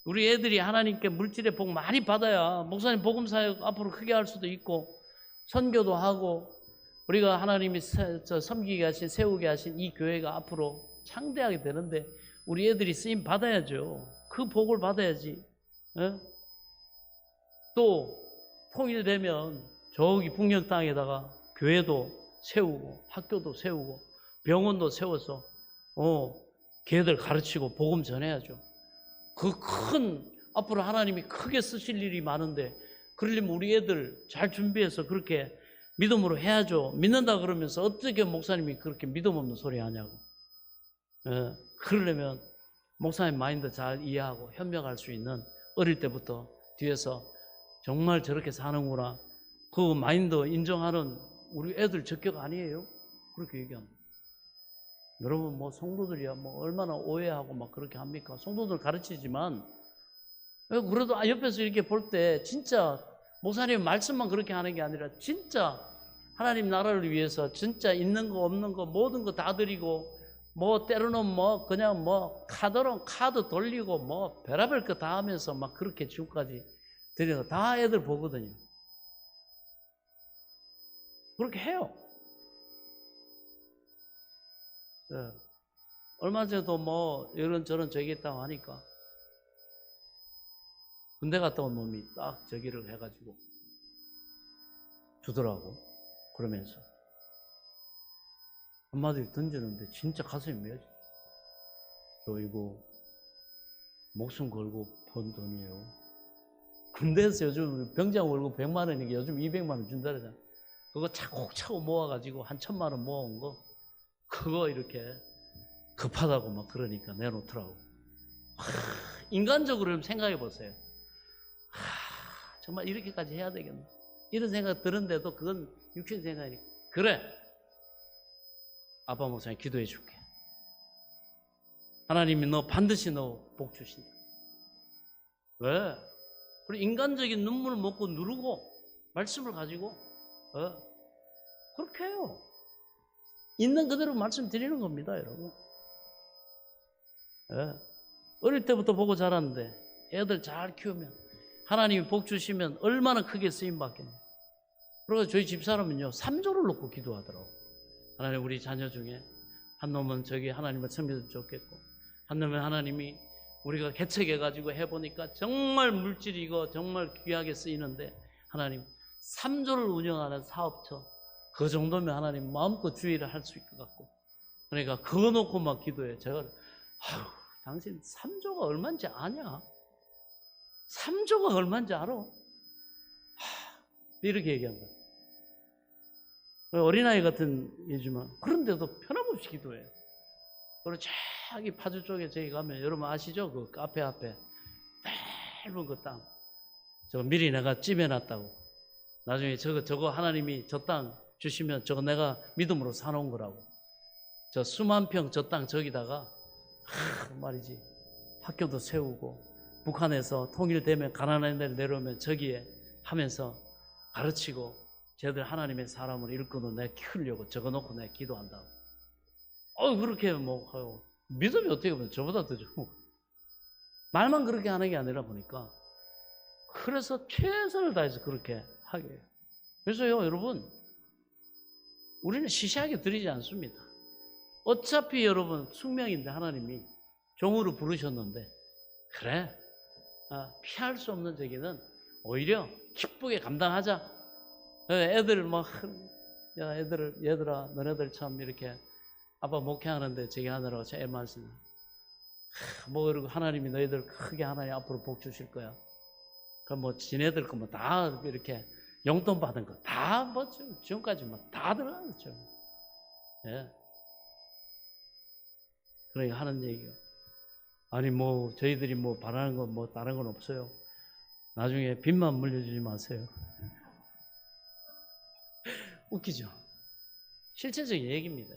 우리 애들이 하나님께 물질의 복 많이 받아야 목사님 복음사역 앞으로 크게 할 수도 있고 선교도 하고 우리가 하나님이 섬기게 하신 세우게 하신 이 교회가 앞으로 창대하게 되는데 우리 애들이 쓰임 받아야죠. 그 복을 받아야지. 또 통일되면 저기 북녘 땅에다가 교회도 세우고 학교도 세우고 병원도 세워서 걔들 가르치고 복음 전해야죠. 그 큰 앞으로 하나님이 크게 쓰실 일이 많은데 그러려면 우리 애들 잘 준비해서 그렇게 믿음으로 해야죠. 믿는다 그러면서 어떻게 목사님이 그렇게 믿음 없는 소리 하냐고. 그러려면 목사님 마인드 잘 이해하고 현명할 수 있는 어릴 때부터 뒤에서 정말 저렇게 사는구나. 그 마인드 인정하는 우리 애들 적격 아니에요? 그렇게 얘기합니다. 여러분 뭐 성도들이야 뭐 얼마나 오해하고 막 그렇게 합니까? 성도들 가르치지만 그래도 옆에서 이렇게 볼 때 진짜 목사님 말씀만 그렇게 하는 게 아니라 진짜 하나님 나라를 위해서 진짜 있는 거 없는 거 모든 거 다 드리고 뭐 때로는 뭐 그냥 뭐 카드 돌리고 뭐 별의별 거 다 하면서 막 그렇게 지금까지 드리는 거 다 애들 보거든요. 그렇게 해요. 예. 얼마 전에도 뭐 이런저런 저기 있다고 하니까 군대 갔다 온 놈이 딱 저기를 해가지고 주더라고. 그러면서 한마디 던지는데 진짜 가슴이 메어져. 저 이거 목숨 걸고 번 돈이에요. 군대에서 요즘 병장 월급 100만 원이니까 요즘 200만 원 준다 그러잖아. 그거 차곡차곡 모아가지고 한 1000만 원 모아온 거 그거 이렇게 급하다고 막 그러니까 내놓더라고. 인간적으로 생각해 보세요. 정말 이렇게까지 해야 되겠나? 이런 생각 드는데도 그건 육신 생각이니까. 그래. 아빠 목사님 기도해 줄게. 하나님이 너 반드시 너 복 주신다. 왜? 그리고 인간적인 눈물을 먹고 누르고 말씀을 가지고 그렇게 해요. 있는 그대로 말씀드리는 겁니다, 여러분. 어릴 때부터 보고 자랐는데 애들 잘 키우면 하나님이 복 주시면 얼마나 크게 쓰임 받겠냐. 그리고 저희 집사람은요 3조를 놓고 기도하더라고. 하나님 우리 자녀 중에 한 놈은 저기 하나님을 섬기면 좋겠고 한 놈은 하나님이 우리가 개척해가지고 해보니까 정말 물질이고 정말 귀하게 쓰이는데 하나님 3조를 운영하는 사업처 그 정도면 하나님 마음껏 주의를 할 수 있을 것 같고 그러니까 그거 놓고 막 기도해. 제가 아휴 당신 3조가 얼마인지 아냐? 3조가 얼마인지 알아? 이렇게 얘기한 거야. 어린아이 같은 얘지만 그런데도 편함없이 기도해요. 그리고 저기 파주 쪽에 저기 가면 여러분 아시죠? 그 카페 앞에 넓은 그 땅 저거 미리 내가 찜해놨다고. 나중에 저거 하나님이 저 땅 주시면 저거 내가 믿음으로 사놓은 거라고. 저 수만 평 저 땅 저기다가 말이지 학교도 세우고 북한에서 통일되면 가난한 애들 내려오면 저기에 하면서 가르치고 쟤들 하나님의 사람을 일꾼으로 내가 키우려고 적어놓고 내가 기도한다고. 그렇게 뭐 믿음이 어떻게 보면 저보다 더 좋고 말만 그렇게 하는 게 아니라 보니까 그래서 최선을 다해서 그렇게 하게 해요. 그래서요 여러분 우리는 시시하게 드리지 않습니다. 어차피 여러분 숙명인데 하나님이 종으로 부르셨는데 그래 피할 수 없는 저기는 오히려 기쁘게 감당하자. 애들 막 야 얘들아 너네들 참 이렇게 아빠 목회하는데 저기 하느라고 제 말씀 뭐 그러고 하나님이 너희들 크게 하나님 앞으로 복 주실 거야. 그럼 뭐 지네들 거 뭐 다 이렇게 용돈 받은 거 다 뭐 지금까지 뭐 다 들어가겠죠. 예. 그러니까 하는 얘기가 아니 뭐 저희들이 뭐 바라는 건 뭐 다른 건 없어요. 나중에 빚만 물려주지 마세요. 웃기죠? 실제적인 얘기입니다.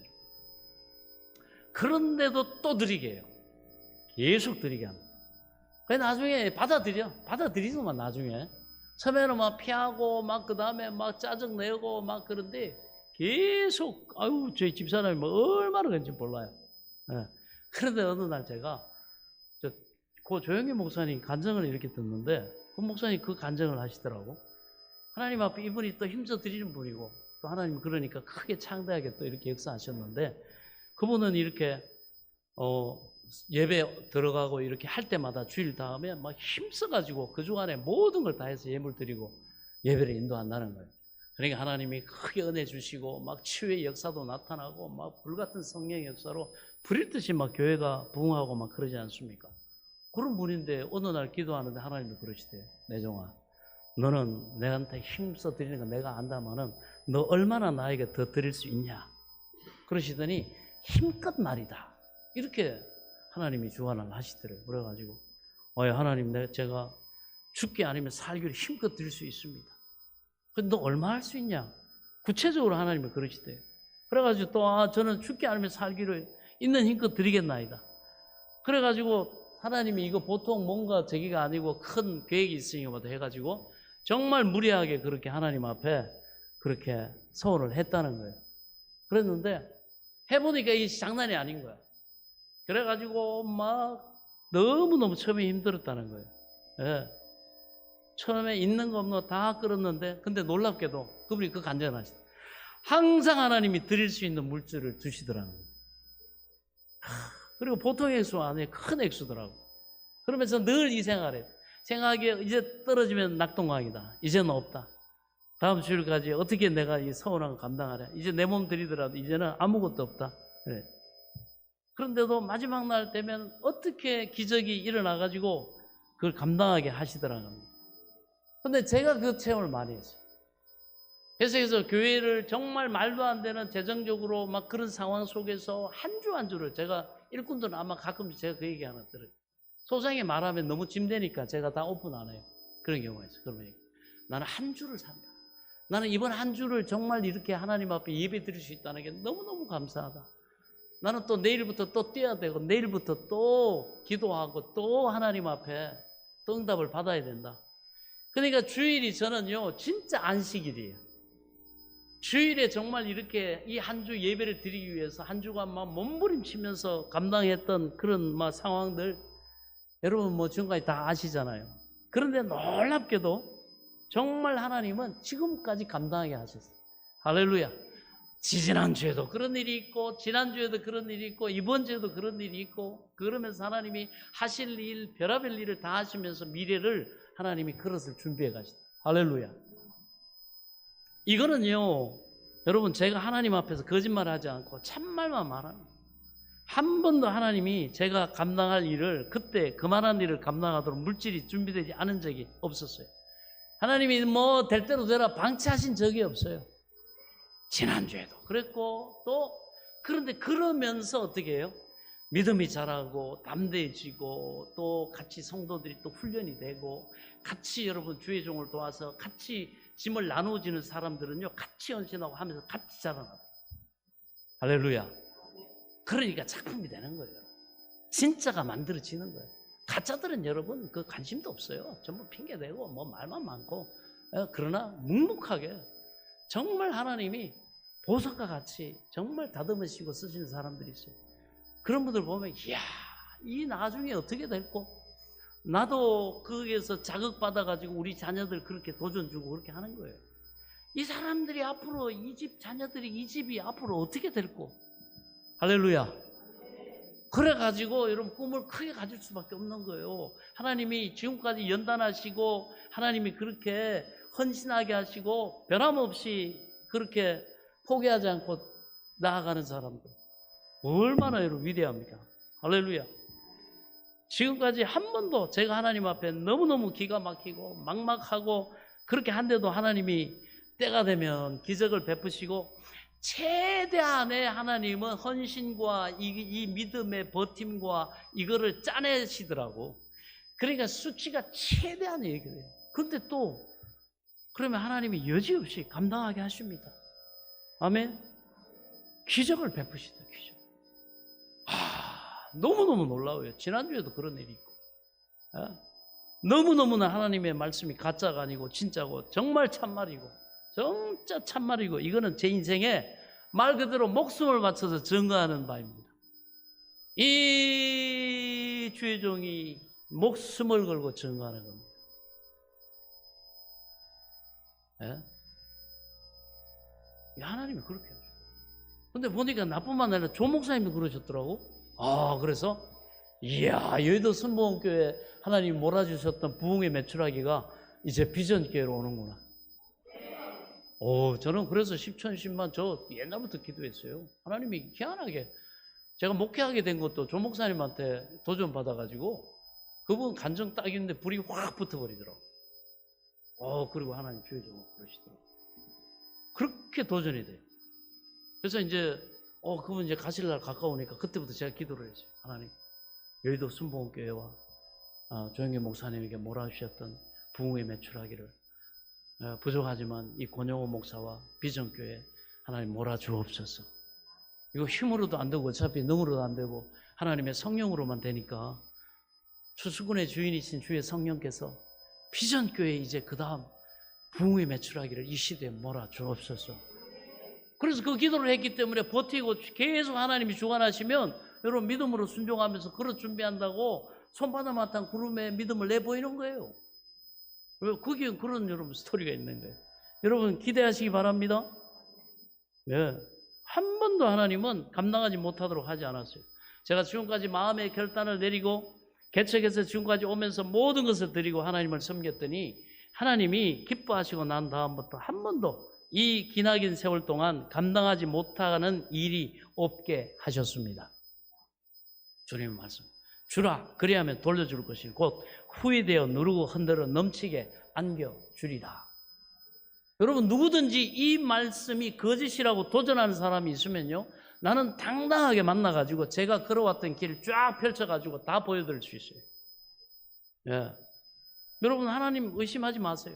그런데도 또 드리게 해요. 계속 드리게 합니다. 그래 나중에 받아들이더만 나중에 처음에는 막 피하고 막 그 다음에 막 짜증내고 막 그런데 계속 아유 저희 집사람이 뭐 얼마나 그런지 몰라요. 예. 그런데 어느 날 제가 그 조영기 목사님 간증을 이렇게 듣는데 그 목사님 그 간증을 하시더라고. 하나님 앞에 이분이 또 힘써 드리는 분이고 또 하나님 그러니까 크게 창대하게 또 이렇게 역사하셨는데 그분은 이렇게 예배 들어가고 이렇게 할 때마다 주일 다음에 막 힘써가지고 그 주간에 모든 걸 다해서 예물 드리고 예배를 인도한다는 거예요. 그러니까 하나님이 크게 은혜 주시고 막 치유의 역사도 나타나고 막 불같은 성령의 역사로 불일듯이 막 교회가 부흥하고 막 그러지 않습니까? 그런 분인데 어느 날 기도하는데 하나님이 그러시대요. 내종아 너는 내한테 힘써 드리는 거 내가 안다마는 너 얼마나 나에게 더 드릴 수 있냐 그러시더니 힘껏 말이다 이렇게 하나님이 주관을 하시더래요. 그래가지고 하나님 제가 죽기 아니면 살기를 힘껏 드릴 수 있습니다. 근데 너 얼마 할 수 있냐 구체적으로 하나님이 그러시대요. 그래가지고 또 저는 죽기 아니면 살기를 있는 힘껏 드리겠나이다. 그래가지고 하나님이 이거 보통 뭔가 저기가 아니고 큰 계획이 있으니까 해가지고 정말 무리하게 그렇게 하나님 앞에 그렇게 서원을 했다는 거예요. 그랬는데 해보니까 이게 장난이 아닌 거야. 그래가지고 막 너무너무 처음에 힘들었다는 거예요. 예. 처음에 있는 거 없는 거 다 끌었는데, 근데 놀랍게도 그분이 그 간증하시다. 항상 하나님이 드릴 수 있는 물질을 주시더라는 거예요. 그리고 보통 액수 안에 큰 액수더라고. 그러면서 늘 이 생활에 생각하기에 이제 떨어지면 낙동강이다. 이제는 없다. 다음 주일까지 어떻게 내가 이 서운한 거 감당하랴. 이제 내 몸 들이더라도 이제는 아무것도 없다. 그래. 그런데도 마지막 날 되면 어떻게 기적이 일어나가지고 그걸 감당하게 하시더라는 겁니다. 근데 제가 그 체험을 많이 했어요. 그래서 교회를 정말 말도 안 되는 재정적으로 막 그런 상황 속에서 한 주 한 주를 제가 일꾼들은 아마 가끔씩 제가 그 얘기 하나 들어요. 소상히 말하면 너무 짐되니까 제가 다 오픈 안 해요. 그런 경우가 있어요. 그러면 나는 한 주를 산다. 나는 이번 한 주를 정말 이렇게 하나님 앞에 예배 드릴 수 있다는 게 너무너무 감사하다. 나는 또 내일부터 또 뛰어야 되고 내일부터 또 기도하고 또 하나님 앞에 또 응답을 받아야 된다. 그러니까 주일이 저는요 진짜 안식일이에요. 주일에 정말 이렇게 이 한 주 예배를 드리기 위해서 한 주간 막 몸부림치면서 감당했던 그런 막 상황들 여러분 뭐 지금까지 다 아시잖아요. 그런데 놀랍게도 정말 하나님은 지금까지 감당하게 하셨어요. 할렐루야. 지지난주에도 그런 일이 있고 지난주에도 그런 일이 있고 이번 주에도 그런 일이 있고 그러면서 하나님이 하실 일 별의별 일을 다 하시면서 미래를 하나님이 그릇을 준비해 가시다. 할렐루야. 이거는요 여러분 제가 하나님 앞에서 거짓말하지 않고 참말만 말하는 거예요. 한 번도 하나님이 제가 감당할 일을 그때 그만한 일을 감당하도록 물질이 준비되지 않은 적이 없었어요. 하나님이 뭐 될 대로 되라 방치하신 적이 없어요. 지난주에도 그랬고 또 그런데 그러면서 어떻게 해요? 믿음이 자라고 담대해지고 또 같이 성도들이 또 훈련이 되고 같이 여러분 주의 종을 도와서 같이 짐을 나누어지는 사람들은요 같이 헌신하고 하면서 같이 자라나요. 할렐루야. 그러니까 작품이 되는 거예요. 진짜가 만들어지는 거예요. 가짜들은 여러분 그 관심도 없어요. 전부 핑계대고 뭐 말만 많고 그러나 묵묵하게 정말 하나님이 보석과 같이 정말 다듬으시고 쓰시는 사람들이 있어요. 그런 분들 보면 이야 이 나중에 어떻게 될고 나도 거기에서 자극받아가지고 우리 자녀들 그렇게 도전 주고 그렇게 하는 거예요. 이 사람들이 앞으로 이 집 자녀들이 이 집이 앞으로 어떻게 될고 할렐루야. 그래가지고 여러분 꿈을 크게 가질 수밖에 없는 거예요. 하나님이 지금까지 연단하시고 하나님이 그렇게 헌신하게 하시고 변함없이 그렇게 포기하지 않고 나아가는 사람들 얼마나 여러분 위대합니까? 할렐루야. 지금까지 한 번도 제가 하나님 앞에 너무너무 기가 막히고 막막하고 그렇게 한데도 하나님이 때가 되면 기적을 베푸시고 최대한의 하나님은 헌신과 이 믿음의 버팀과 이거를 짜내시더라고. 그러니까 수치가 최대한의 얘기를 해요. 그런데 또 그러면 하나님이 여지없이 감당하게 하십니다. 아멘. 기적을 베푸시다. 기적. 너무너무 놀라워요. 지난주에도 그런 일이 있고 너무너무나 하나님의 말씀이 가짜가 아니고 진짜고 정말 참말이고 진짜 참말이고 이거는 제 인생에 말 그대로 목숨을 바쳐서 증거하는 바입니다. 이 주의 종이 목숨을 걸고 증거하는 겁니다. 하나님이 그렇게 하죠. 근데 보니까 나뿐만 아니라 조 목사님도 그러셨더라고. 그래서 이야 여의도 순복음교회 하나님이 몰아주셨던 부흥의 메추라기가 이제 비전교회로 오는구나. 저는 그래서 10천 10만 저 옛날부터 기도했어요. 하나님이 희한하게 제가 목회하게 된 것도 조 목사님한테 도전 받아가지고 그분 간증 딱 있는데 불이 확 붙어버리더라고. 그리고 하나님 주의 종을 그러시더라고. 그렇게 도전이 돼요. 그래서 이제 그분 이제 가실 날 가까우니까 그때부터 제가 기도를 했어요. 하나님 여의도 순복음교회와 조영기 목사님에게 몰아주셨던 부흥의 메추라기를 부족하지만 이 권영호 목사와 비전교회 하나님 몰아주옵소서. 이거 힘으로도 안 되고 어차피 능으로도 안 되고 하나님의 성령으로만 되니까 추수군의 주인이신 주의 성령께서 비전교회 이제 그 다음 부흥의 메추라기를 이 시대에 몰아주옵소서. 그래서 그 기도를 했기 때문에 버티고 계속 하나님이 주관하시면 여러분 믿음으로 순종하면서 그릇 준비한다고 손바닥만한 구름에 믿음을 내보이는 거예요. 거기에 그런 여러분 스토리가 있는 거예요. 여러분 기대하시기 바랍니다. 예. 한 번도 하나님은 감당하지 못하도록 하지 않았어요. 제가 지금까지 마음의 결단을 내리고 개척해서 지금까지 오면서 모든 것을 드리고 하나님을 섬겼더니 하나님이 기뻐하시고 난 다음부터 한 번도 이 기나긴 세월 동안 감당하지 못하는 일이 없게 하셨습니다. 주님의 말씀. 주라 그리하면 돌려줄 것이 곧 후회되어 누르고 흔들어 넘치게 안겨주리라. 여러분 누구든지 이 말씀이 거짓이라고 도전하는 사람이 있으면요, 나는 당당하게 만나가지고 제가 걸어왔던 길을 쫙 펼쳐가지고 다 보여드릴 수 있어요. 예. 여러분 하나님 의심하지 마세요.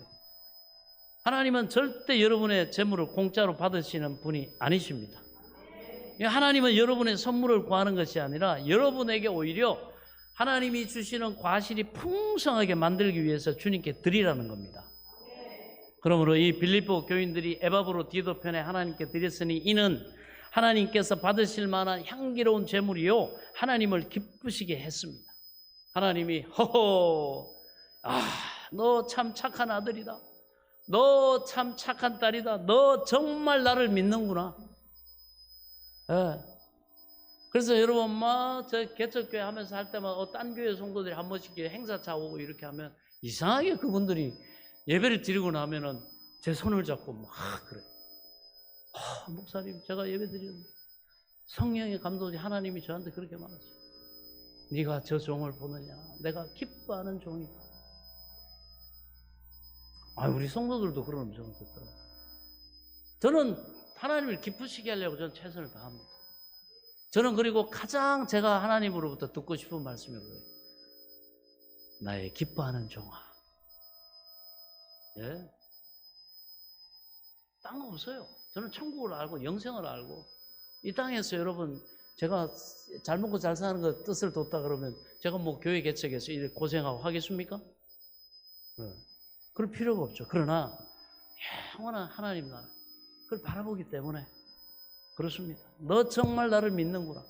하나님은 절대 여러분의 재물을 공짜로 받으시는 분이 아니십니다. 하나님은 여러분의 선물을 구하는 것이 아니라 여러분에게 오히려 하나님이 주시는 과실이 풍성하게 만들기 위해서 주님께 드리라는 겁니다. 그러므로 이 빌립보 교인들이 에바브로 디도편에 하나님께 드렸으니 이는 하나님께서 받으실 만한 향기로운 제물이요 하나님을 기쁘시게 했습니다. 하나님이 허허, 너 참 착한 아들이다. 너 참 착한 딸이다. 너 정말 나를 믿는구나. 예. 그래서 여러분 저 개척교회 하면서 할 때마다 딴 교회 성도들이 한 번씩 행사차 오고 이렇게 하면 이상하게 그분들이 예배를 드리고 나면은 제 손을 잡고 막 그래. 목사님 제가 예배 드리는데 성령의 감동이 하나님이 저한테 그렇게 말했어요. 네가 저 종을 보느냐. 내가 기뻐하는 종이다. 우리 성도들도 그런 음성을 듣더라고요. 저는 하나님을 기쁘시게 하려고 저는 최선을 다합니다. 저는 그리고 가장 제가 하나님으로부터 듣고 싶은 말씀이 그거예요. 나의 기뻐하는 종아. 예? 딴 거 없어요. 저는 천국을 알고 영생을 알고 이 땅에서 여러분 제가 잘 먹고 잘 사는 거 뜻을 뒀다 그러면 제가 뭐 교회 개척해서 이렇게 고생하고 하겠습니까? 그럴 필요가 없죠. 그러나 영원한 하나님 나라 그걸 바라보기 때문에 그렇습니다. 너 정말 나를 믿는구나.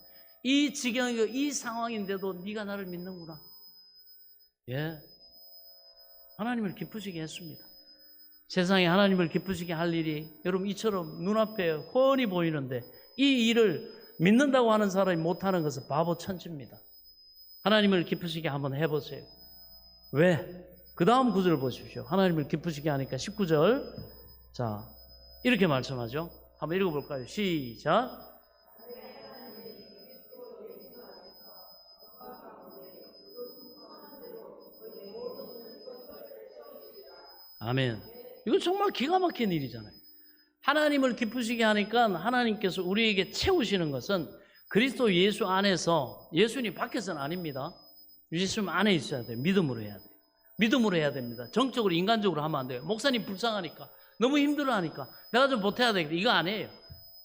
이 지경이고 이 상황인데도 네가 나를 믿는구나. 예, 하나님을 기쁘시게 했습니다. 세상에 하나님을 기쁘시게 할 일이 여러분 이처럼 눈앞에 훤히 보이는데 이 일을 믿는다고 하는 사람이 못하는 것은 바보 천지입니다. 하나님을 기쁘시게 한번 해보세요. 왜? 그 다음 구절을 보십시오. 하나님을 기쁘시게 하니까 19절. 자, 이렇게 말씀하죠. 한번 읽어볼까요? 시작. 아멘. 이거 정말 기가 막힌 일이잖아요. 하나님을 기쁘시게 하니까 하나님께서 우리에게 채우시는 것은 그리스도 예수 안에서, 예수님 밖에서는 아닙니다. 예수님 안에 있어야 돼요. 믿음으로 해야 돼요. 믿음으로 해야 됩니다. 정적으로 인간적으로 하면 안 돼요. 목사님 불쌍하니까, 너무 힘들어하니까 내가 좀 보태야 되겠다, 이거 아니에요.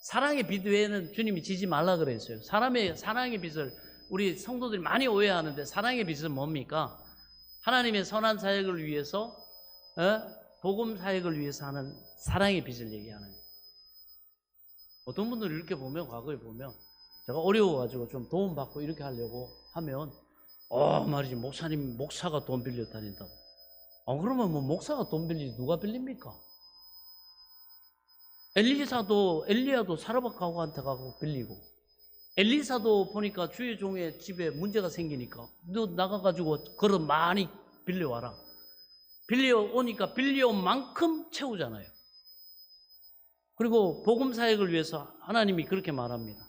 사랑의 빚 외에는 주님이 지지 말라 그랬어요. 사랑의 빚을 우리 성도들이 많이 오해하는데, 사랑의 빚은 뭡니까? 하나님의 선한 사역을 위해서, 복음 사역을 위해서 하는 사랑의 빚을 얘기하는 거예요. 어떤 분들이 이렇게 보면, 과거에 보면 제가 어려워가지고 좀 도움받고 이렇게 하려고 하면 말이지, 목사가 돈 빌려 다닌다고. 그러면 뭐 목사가 돈 빌리지 누가 빌립니까? 엘리야도 사르밧가고한테 가고 빌리고, 엘리사도 보니까 주의 종의 집에 문제가 생기니까 너 나가가지고 그릇 많이 빌려와라. 빌려오니까 빌려온 만큼 채우잖아요. 그리고 복음 사역을 위해서 하나님이 그렇게 말합니다.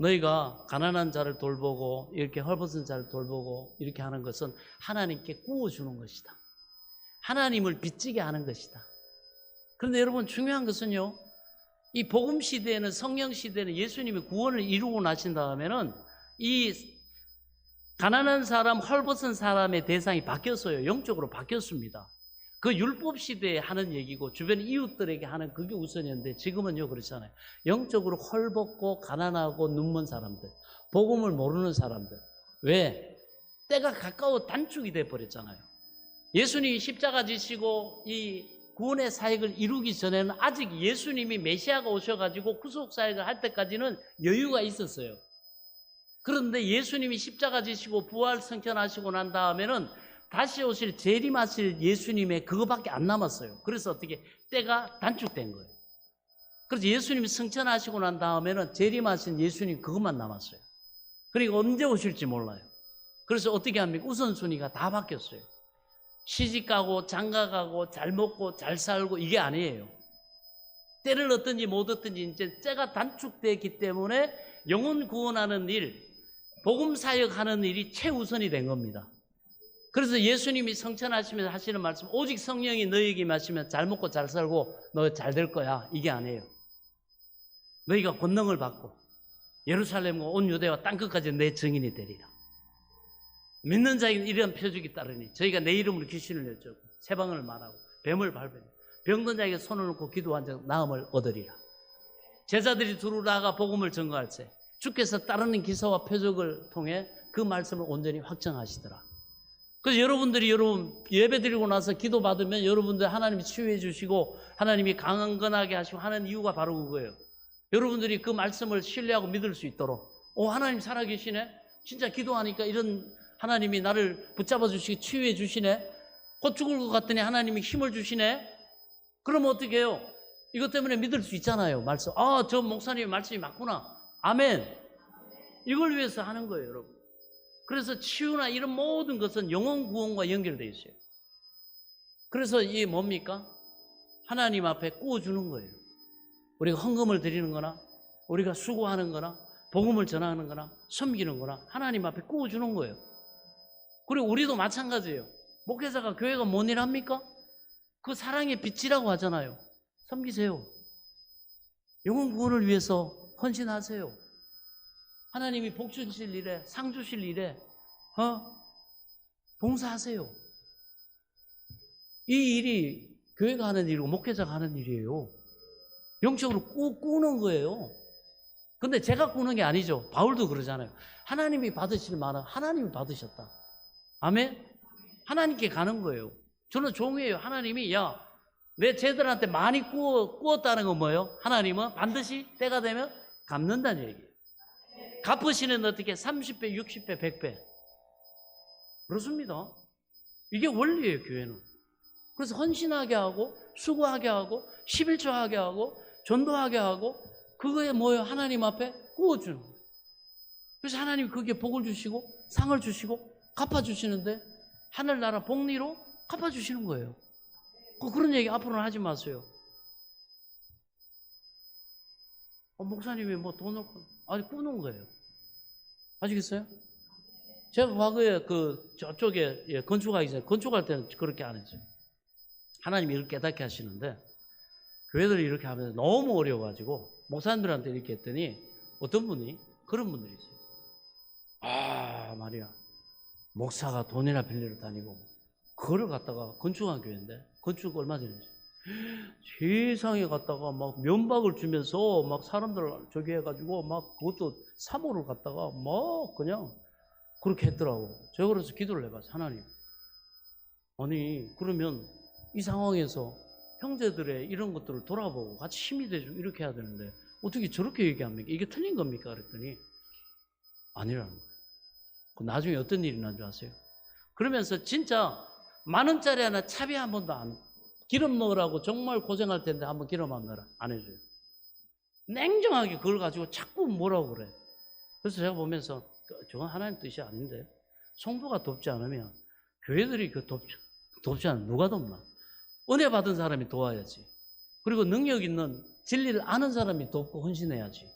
너희가 가난한 자를 돌보고 이렇게 헐벗은 자를 돌보고 이렇게 하는 것은 하나님께 구워주는 것이다. 하나님을 빚지게 하는 것이다. 그런데 여러분 중요한 것은요, 이 복음 시대에는, 성령 시대에는 예수님이 구원을 이루고 나신 다음에는 이 가난한 사람, 헐벗은 사람의 대상이 바뀌었어요. 영적으로 바뀌었습니다. 그 율법 시대에 하는 얘기고 주변 이웃들에게 하는 그게 우선이었는데, 지금은요 그렇잖아요. 영적으로 헐벗고 가난하고 눈먼 사람들, 복음을 모르는 사람들. 왜? 때가 가까워 단축이 돼버렸잖아요. 예수님이 십자가 지시고 이 구원의 사역을 이루기 전에는 아직 예수님이 메시아가 오셔가지고 구속 사역을 할 때까지는 여유가 있었어요. 그런데 예수님이 십자가 지시고 부활 승천하시고 난 다음에는 다시 오실 재림하실 예수님의 그거밖에 안 남았어요. 그래서 어떻게 때가 단축된 거예요. 그래서 예수님이 승천하시고 난 다음에는 재림하신 예수님 그것만 남았어요. 그리고 언제 오실지 몰라요. 그래서 어떻게 합니까? 우선순위가 다 바뀌었어요. 시집가고 장가가고 잘 먹고 잘 살고 이게 아니에요. 때를 얻든지 못 얻든지 이제 때가 단축되기 때문에 영혼 구원하는 일, 복음 사역하는 일이 최우선이 된 겁니다. 그래서 예수님이 성천하시면서 하시는 말씀, 오직 성령이 너희에게 임하시면 잘 먹고 잘 살고 너 잘 될 거야, 이게 아니에요. 너희가 권능을 받고 예루살렘과 온 유대와 땅끝까지 내 증인이 되리라. 믿는 자에게는 이러한 표적이 따르니 저희가 내 이름으로 귀신을 내쫓고 세방을 말하고 뱀을 밟으니 병든 자에게 손을 놓고 기도한 자 나음을 얻으리라. 제자들이 두루 나아가 복음을 전거할 때 주께서 따르는 기사와 표적을 통해 그 말씀을 온전히 확정하시더라. 그래서 여러분들이 예배 드리고 나서 기도 받으면 여러분들 하나님이 치유해 주시고 하나님이 강건하게 하시고 하는 이유가 바로 그거예요. 여러분들이 그 말씀을 신뢰하고 믿을 수 있도록 하나님 살아계시네. 진짜 기도하니까 이런 하나님이 나를 붙잡아 주시고 치유해 주시네. 곧 죽을 것 같더니 하나님이 힘을 주시네. 그러면 어떻게 해요? 이것 때문에 믿을 수 있잖아요. 말씀. 저 목사님의 말씀이 맞구나. 아멘. 이걸 위해서 하는 거예요, 여러분. 그래서 치유나 이런 모든 것은 영혼 구원과 연결되어 있어요. 그래서 이게 뭡니까? 하나님 앞에 구워주는 거예요. 우리가 헌금을 드리는 거나 우리가 수고하는 거나 복음을 전하는 거나 섬기는 거나 하나님 앞에 구워주는 거예요. 그리고 우리도 마찬가지예요. 목회자가 교회가 뭔 일 합니까? 그 사랑의 빛이라고 하잖아요. 섬기세요. 영혼 구원을 위해서 헌신하세요. 하나님이 복 주실 일에, 상 주실 일에 봉사하세요. 이 일이 교회가 하는 일이고 목회자가 하는 일이에요. 영적으로 꾸는 거예요. 근데 제가 꾸는 게 아니죠. 바울도 그러잖아요. 하나님이 받으실 만은 하나님이 받으셨다. 아멘? 하나님께 가는 거예요. 저는 종이에요. 하나님이 내 쟤들한테 많이 꾸었다는 건 뭐예요? 하나님은 반드시 때가 되면 갚는다는 얘기예요. 갚으시는 어떻게 30배, 60배, 100배. 그렇습니다. 이게 원리예요, 교회는. 그래서 헌신하게 하고 수고하게 하고 11조 하게 하고 전도하게 하고 그거에 뭐예요? 하나님 앞에 구워주는 거예요. 그래서 하나님이 거기에 복을 주시고 상을 주시고 갚아주시는데 하늘나라 복리로 갚아주시는 거예요. 그런 얘기 앞으로는 하지 마세요. 목사님이 뭐 돈을 꾸는 거예요. 아시겠어요? 제가 과거에 저쪽에 건축하기 전에 건축할 때는 그렇게 안 했어요. 하나님이 이렇게 깨닫게 하시는데 교회들이 이렇게 하면 너무 어려워가지고 목사님들한테 이렇게 했더니 어떤 분이 그런 분들이 있어요. 말이야. 목사가 돈이나 빌리러 다니고 그걸 갖다가 건축한 교회인데 건축 얼마 전에 세상에 갔다가 막 면박을 주면서 막 사람들 저기 해가지고 막 그것도 사모를 갖다가 막 그냥 그렇게 했더라고. 제가 그래서 기도를 해봤어요. 하나님, 아니 그러면 이 상황에서 형제들의 이런 것들을 돌아보고 같이 힘이 되고 이렇게 해야 되는데 어떻게 저렇게 얘기합니까? 이게 틀린 겁니까? 그랬더니 아니라는 거예요. 나중에 어떤 일이 난 줄 아세요? 그러면서 진짜 10,000원짜리 하나 차비 한 번도 안 기름 넣으라고 정말 고생할 텐데 한번 기름 안 넣어라. 안 해줘요. 냉정하게 그걸 가지고 자꾸 뭐라고 그래. 그래서 제가 보면서 저건 하나님 뜻이 아닌데 성도가 돕지 않으면 교회들이 돕지 않으면 누가 돕나? 은혜 받은 사람이 도와야지. 그리고 능력 있는 진리를 아는 사람이 돕고 헌신해야지.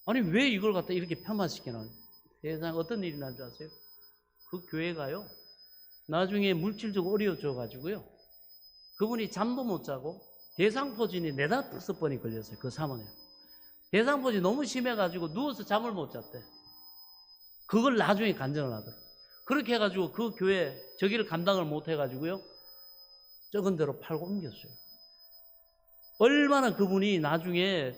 아니 왜 이걸 갖다 이렇게 폄하시키나? 세상 어떤 일이 난 줄 아세요? 그 교회가요 나중에 물질적으로 어려워져 가지고요 그분이 잠도 못 자고 대상포진이 4-5번이 걸렸어요. 그 사모님 대상포진이 너무 심해가지고 누워서 잠을 못 잤대. 그걸 나중에 간증을 하더라고요. 그렇게 해가지고 그 교회 저기를 감당을 못 해가지고요 적은 대로 팔고 옮겼어요. 얼마나 그분이 나중에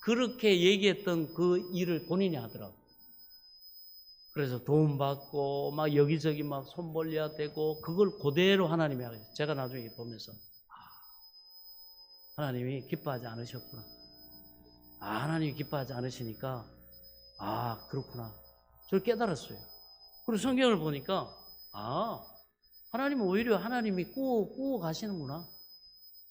그렇게 얘기했던 그 일을 본인이 하더라고요. 그래서 돈 받고 막 여기저기 막 손 벌려야 되고 그걸 그대로 하나님이 하겠어요. 제가 나중에 보면서 하나님이 기뻐하지 않으셨구나. 하나님이 기뻐하지 않으시니까 아, 그렇구나. 저를 깨달았어요. 그리고 성경을 보니까 하나님은 오히려 하나님이 꾸어 가시는구나.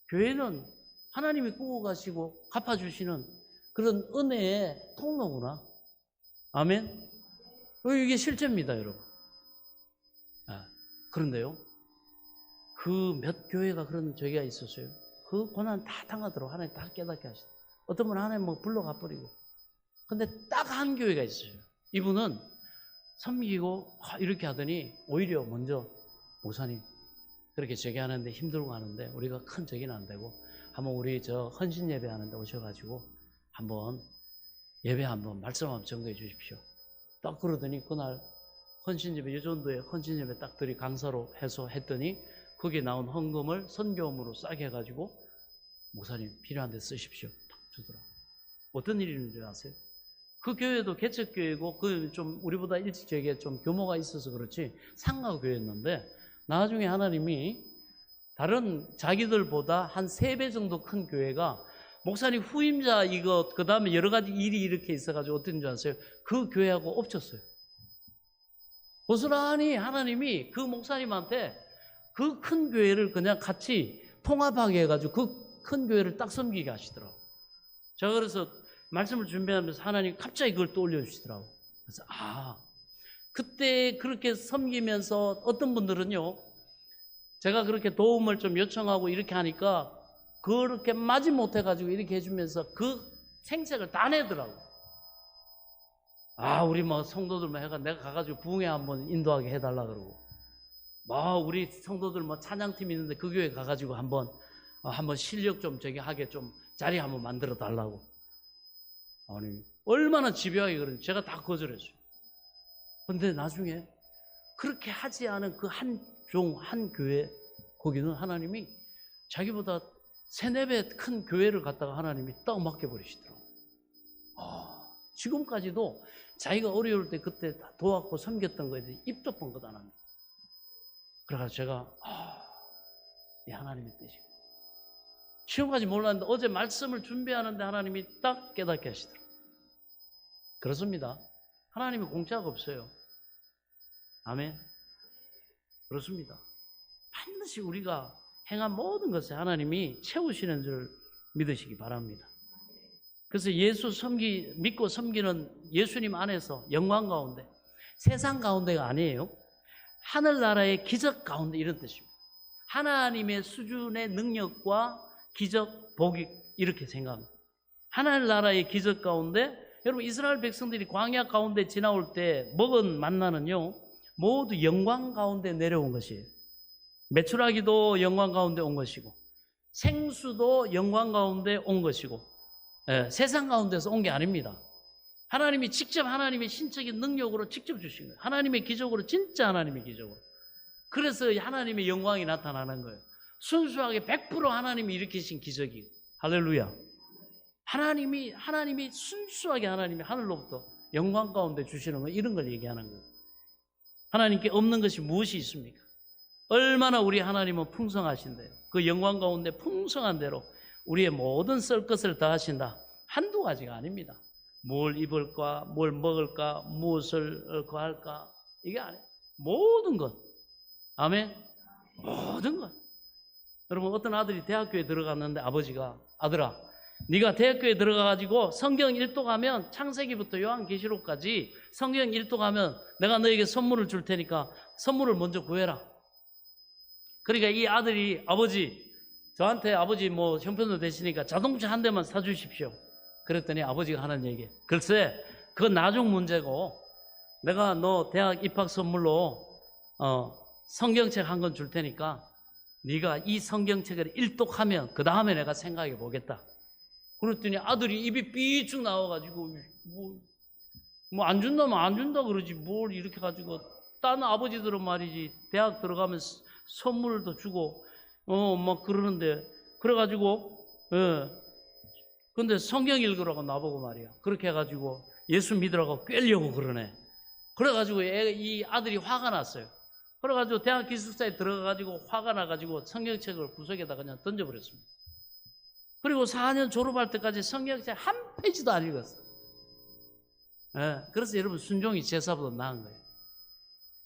교회는 하나님이 꾸어 가시고 갚아주시는 그런 은혜의 통로구나. 아멘. 이게 실제입니다, 여러분. 그런데요, 그 몇 교회가 그런 죄가 있었어요. 그 고난 다 당하도록 하나님 다 깨닫게 하시다. 어떤 분은 하나님 불러가 버리고. 근데 딱 한 교회가 있어요. 이분은 섬기고 이렇게 하더니 오히려 먼저 목사님 그렇게 제기하는데 힘들고 하는데 우리가 큰 적이는 안 되고 한번 우리 저 헌신 예배 하는데 오셔가지고 한번 예배 한번 말씀 한번 전도해 주십시오. 딱 그러더니 그날 헌신 예배 여전도에 헌신 예배 딱 들이 강사로 해서 했더니 거기에 나온 헌금을 선교음으로 싸게 해가지고 목사님 필요한 데 쓰십시오. 딱 주더라고요. 어떤 일이 있는 줄 아세요? 그 교회도 개척교회고 그 좀 우리보다 일찍 저에게 좀 규모가 있어서 그렇지 상가교회였는데 나중에 하나님이 다른 자기들보다 한 3배 정도 큰 교회가 목사님 후임자 이거 그 다음에 여러 가지 일이 이렇게 있어가지고 어떤 줄 아세요? 그 교회하고 엎쳤어요. 고스란히 하나님이 그 목사님한테 그 큰 교회를 그냥 같이 통합하게 해가지고 그 큰 교회를 딱 섬기게 하시더라고요. 제가 그래서 말씀을 준비하면서 하나님 갑자기 그걸 또 올려주시더라고요. 그래서 그때 그렇게 섬기면서 어떤 분들은요, 제가 그렇게 도움을 좀 요청하고 이렇게 하니까 그렇게 마지 못해가지고 이렇게 해주면서 그 생색을 다 내더라고요. 우리 성도들만 해가 내가 가가지고 부흥회 한번 인도하게 해달라 그러고, 우리 성도들 찬양팀 있는데 그 교회 가가지고 한번 실력 좀 하게 좀 자리 한번 만들어 달라고. 아니, 얼마나 집요하게 그런지 제가 다 거절했어요. 근데 나중에 그렇게 하지 않은 그 한 교회, 거기는 하나님이 자기보다 3-4배 큰 교회를 갖다가 하나님이 딱 맡겨버리시더라고요. 지금까지도 자기가 어려울 때 그때 도왔고 섬겼던 거에 대해 입도 뻥긋 안 합니다. 그래가지고 제가 이 하나님의 뜻이고 지금까지 몰랐는데 어제 말씀을 준비하는데 하나님이 딱 깨닫게 하시더라고요. 그렇습니다. 하나님이 공짜가 없어요. 아멘. 그렇습니다. 반드시 우리가 행한 모든 것을 하나님이 채우시는 줄 믿으시기 바랍니다. 그래서 예수 믿고 섬기는 예수님 안에서 영광 가운데, 세상 가운데가 아니에요. 하늘나라의 기적 가운데 이런 뜻입니다. 하나님의 수준의 능력과 기적, 복이 이렇게 생각합니다. 하늘나라의 기적 가운데, 여러분 이스라엘 백성들이 광야 가운데 지나올 때 먹은 만나는요 모두 영광 가운데 내려온 것이에요. 메추라기도 영광 가운데 온 것이고 생수도 영광 가운데 온 것이고 세상 가운데서 온 게 아닙니다. 하나님이 직접 하나님의 신적인 능력으로 직접 주신 거예요. 하나님의 기적으로, 진짜 하나님의 기적으로. 그래서 하나님의 영광이 나타나는 거예요. 순수하게 100% 하나님이 일으키신 기적이에요. 할렐루야. 하나님이 순수하게 하나님이 하늘로부터 영광 가운데 주시는 거, 이런 걸 얘기하는 거예요. 하나님께 없는 것이 무엇이 있습니까? 얼마나 우리 하나님은 풍성하신데요. 그 영광 가운데 풍성한 대로 우리의 모든 썰 것을 다 하신다. 한두 가지가 아닙니다. 뭘 입을까, 뭘 먹을까, 무엇을 구할까, 이게 아니에요. 모든 것. 아멘. 모든 것. 여러분 어떤 아들이 대학교에 들어갔는데 아버지가, 아들아 네가 대학교에 들어가가지고 성경 1도 가면 창세기부터 요한계시록까지 성경 1도 가면 내가 너에게 선물을 줄 테니까 선물을 먼저 구해라. 그러니까 이 아들이, 아버지 저한테 아버지 형편도 되시니까 자동차 한 대만 사주십시오. 그랬더니 아버지가 하는 얘기, 글쎄 그건 나중 문제고 내가 너 대학 입학 선물로 성경책 한 권 줄 테니까 네가 이 성경책을 일독하면 그 다음에 내가 생각해 보겠다. 그랬더니 아들이 입이 삐쭉 나와가지고 안 준다면 안 준다 그러지 뭘 이렇게 가지고. 다른 아버지들은 말이지 대학 들어가면 선물도 주고 막 그러는데, 그래가지고 근데 성경 읽으라고 나보고 말이야. 그렇게 해가지고 예수 믿으라고 꿰려고 그러네. 그래가지고 이 아들이 화가 났어요. 그래가지고 대학 기숙사에 들어가가지고 화가 나가지고 성경책을 구석에다 그냥 던져버렸습니다. 그리고 4년 졸업할 때까지 성경책 한 페이지도 안 읽었어. 예, 그래서 여러분 순종이 제사보다 나은 거예요.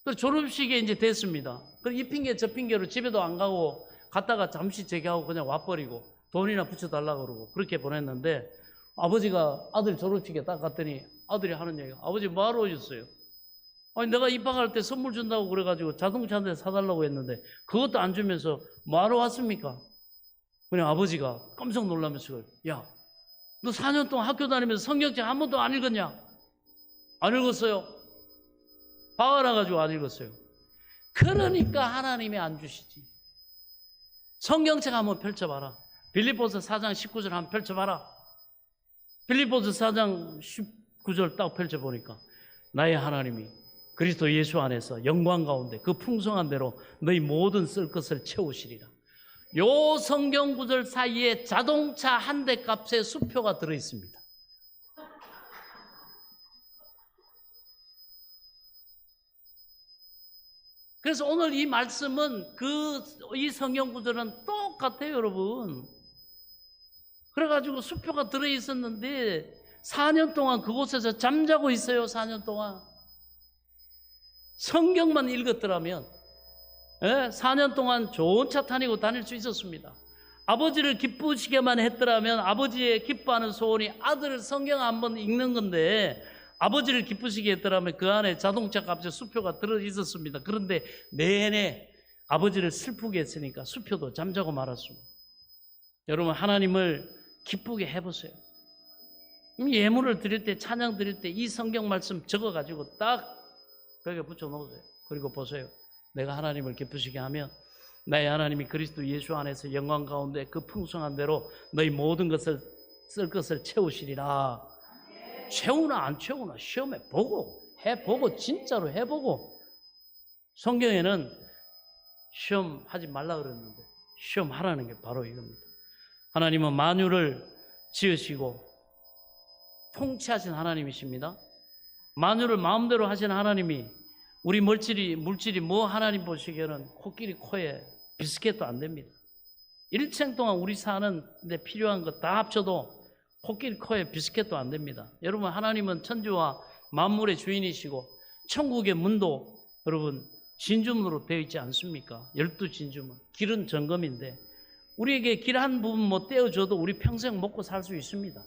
그 졸업식에 이제 됐습니다. 그 이 핑계 저 핑계로 집에도 안 가고 갔다가 잠시 재개하고 그냥 와버리고 돈이나 붙여달라고 그러고 그렇게 보냈는데 아버지가 아들 졸업식에 딱 갔더니 아들이 하는 얘기가 아버지 뭐하러 오셨어요? 아니 내가 입학할 때 선물 준다고 그래가지고 자동차 한 대 사달라고 했는데 그것도 안 주면서 뭐하러 왔습니까? 그냥 아버지가 깜짝 놀라면서 야, 너 4년 동안 학교 다니면서 성경책 한 번도 안 읽었냐? 안 읽었어요. 화가 나가지고 안 읽었어요. 그러니까 하나님이 안 주시지. 성경책 한번 펼쳐봐라. 빌립보서 4장 19절 한번 펼쳐봐라. 빌립보서 4장 19절 딱 펼쳐보니까 나의 하나님이 그리스도 예수 안에서 영광 가운데 그 풍성한 대로 너희 모든 쓸 것을 채우시리라. 요 성경 구절 사이에 자동차 한 대 값의 수표가 들어있습니다. 그래서 오늘 이 말씀은 이 성경 구절은 똑같아요, 여러분. 그래가지고 수표가 들어있었는데 4년 동안 그곳에서 잠자고 있어요, 4년 동안. 성경만 읽었더라면 4년 동안 좋은 차 타고 다닐 수 있었습니다. 아버지를 기쁘시게만 했더라면 아버지의 기뻐하는 소원이 아들 성경 한번 읽는 건데 아버지를 기쁘시게 했더라면 그 안에 자동차 값의 수표가 들어있었습니다. 그런데 내내 아버지를 슬프게 했으니까 수표도 잠자고 말았습니다. 여러분 하나님을 기쁘게 해보세요. 예물을 드릴 때 찬양 드릴 때 이 성경 말씀 적어가지고 딱 벽에 붙여놓으세요. 그리고 보세요. 내가 하나님을 기쁘시게 하면 나의 하나님이 그리스도 예수 안에서 영광 가운데 그 풍성한 대로 너희 모든 것을 쓸 것을 채우시리라. 채우나 안 채우나 시험해 보고 해보고 진짜로 해보고. 성경에는 시험하지 말라 그랬는데 시험하라는 게 바로 이겁니다. 하나님은 만유를 지으시고 통치하신 하나님이십니다. 만유를 마음대로 하신 하나님이 우리 물질이 뭐 하나님 보시기에는 코끼리 코에 비스켓도 안 됩니다. 일생 동안 우리 사는데 필요한 거 다 합쳐도 코끼리 코에 비스켓도 안 됩니다. 여러분 하나님은 천지와 만물의 주인이시고 천국의 문도 여러분 진주문으로 되어 있지 않습니까? 12진주문. 길은 점검인데 우리에게 길 한 부분 뭐 떼어줘도 우리 평생 먹고 살 수 있습니다.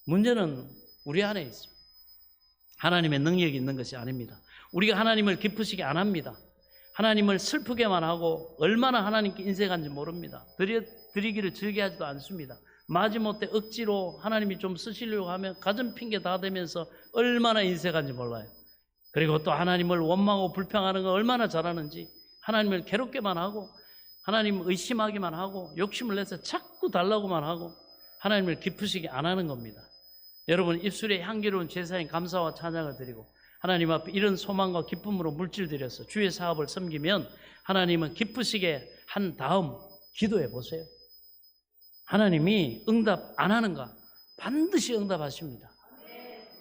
문제는 우리 안에 있습니다. 하나님의 능력이 있는 것이 아닙니다. 우리가 하나님을 기쁘시게 안 합니다. 하나님을 슬프게만 하고 얼마나 하나님께 인색한지 모릅니다. 드리기를 즐겨하지도 않습니다. 마지못해 억지로 하나님이 좀 쓰시려고 하면 가진 핑계 다 대면서 얼마나 인색한지 몰라요. 그리고 또 하나님을 원망하고 불평하는 거 얼마나 잘하는지 하나님을 괴롭게만 하고 하나님 의심하기만 하고 욕심을 내서 자꾸 달라고만 하고 하나님을 기쁘시게 안 하는 겁니다. 여러분 입술에 향기로운 제사인 감사와 찬양을 드리고 하나님 앞에 이런 소망과 기쁨으로 물질 드려서 주의 사업을 섬기면 하나님은 기쁘시게 한 다음 기도해 보세요. 하나님이 응답 안 하는가? 반드시 응답하십니다.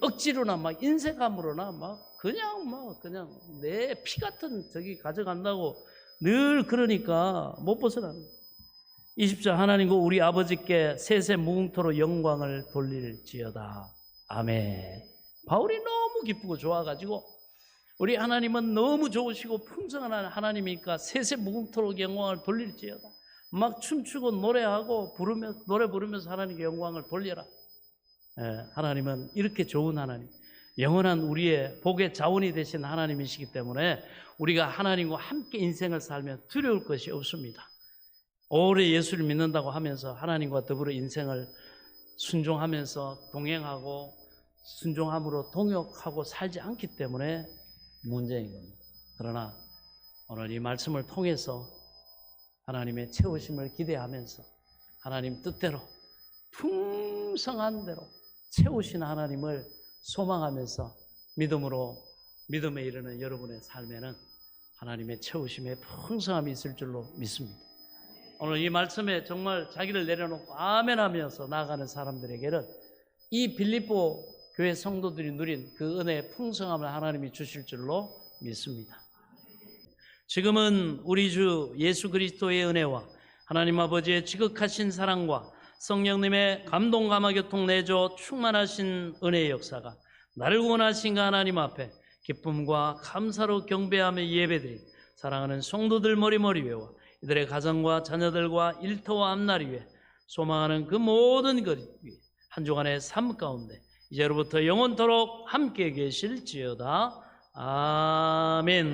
억지로나 막 인색함으로나 막 그냥 내 피 같은 저기 가져간다고 늘 그러니까 못 벗어나는 거예요. 20절 하나님과 우리 아버지께 세세 무궁토로 영광을 돌릴지어다. 아멘. 바울이 너무 기쁘고 좋아가지고 우리 하나님은 너무 좋으시고 풍성한 하나님이니까 세세 무궁토록 영광을 돌릴지어다. 막 춤추고 노래하고 노래 부르면서 하나님께 영광을 돌려라. 하나님은 이렇게 좋은 하나님, 영원한 우리의 복의 자원이 되신 하나님이시기 때문에 우리가 하나님과 함께 인생을 살면 두려울 것이 없습니다. 오래 예수를 믿는다고 하면서 하나님과 더불어 인생을 순종하면서 동행하고 순종함으로 동역하고 살지 않기 때문에 문제인 겁니다. 그러나 오늘 이 말씀을 통해서 하나님의 채우심을 기대하면서 하나님 뜻대로 풍성한 대로 채우신 하나님을 소망하면서 믿음에 이르는 여러분의 삶에는 하나님의 채우심의 풍성함이 있을 줄로 믿습니다. 오늘 이 말씀에 정말 자기를 내려놓고 아멘 하면서 나아가는 사람들에게는 이 빌립보 교회 성도들이 누린 그 은혜의 풍성함을 하나님이 주실 줄로 믿습니다. 지금은 우리 주 예수 그리스도의 은혜와 하나님 아버지의 지극하신 사랑과 성령님의 감동 감화 교통 내줘 충만하신 은혜의 역사가 나를 구원하신 그 하나님 앞에 기쁨과 감사로 경배하며 예배드린 사랑하는 성도들 머리머리 위에와 이들의 가정과 자녀들과 일터와 앞날 위에 소망하는 그 모든 것 위에 한 주간의 삶 가운데 이제로부터 영원토록 함께 계실지어다. 아멘.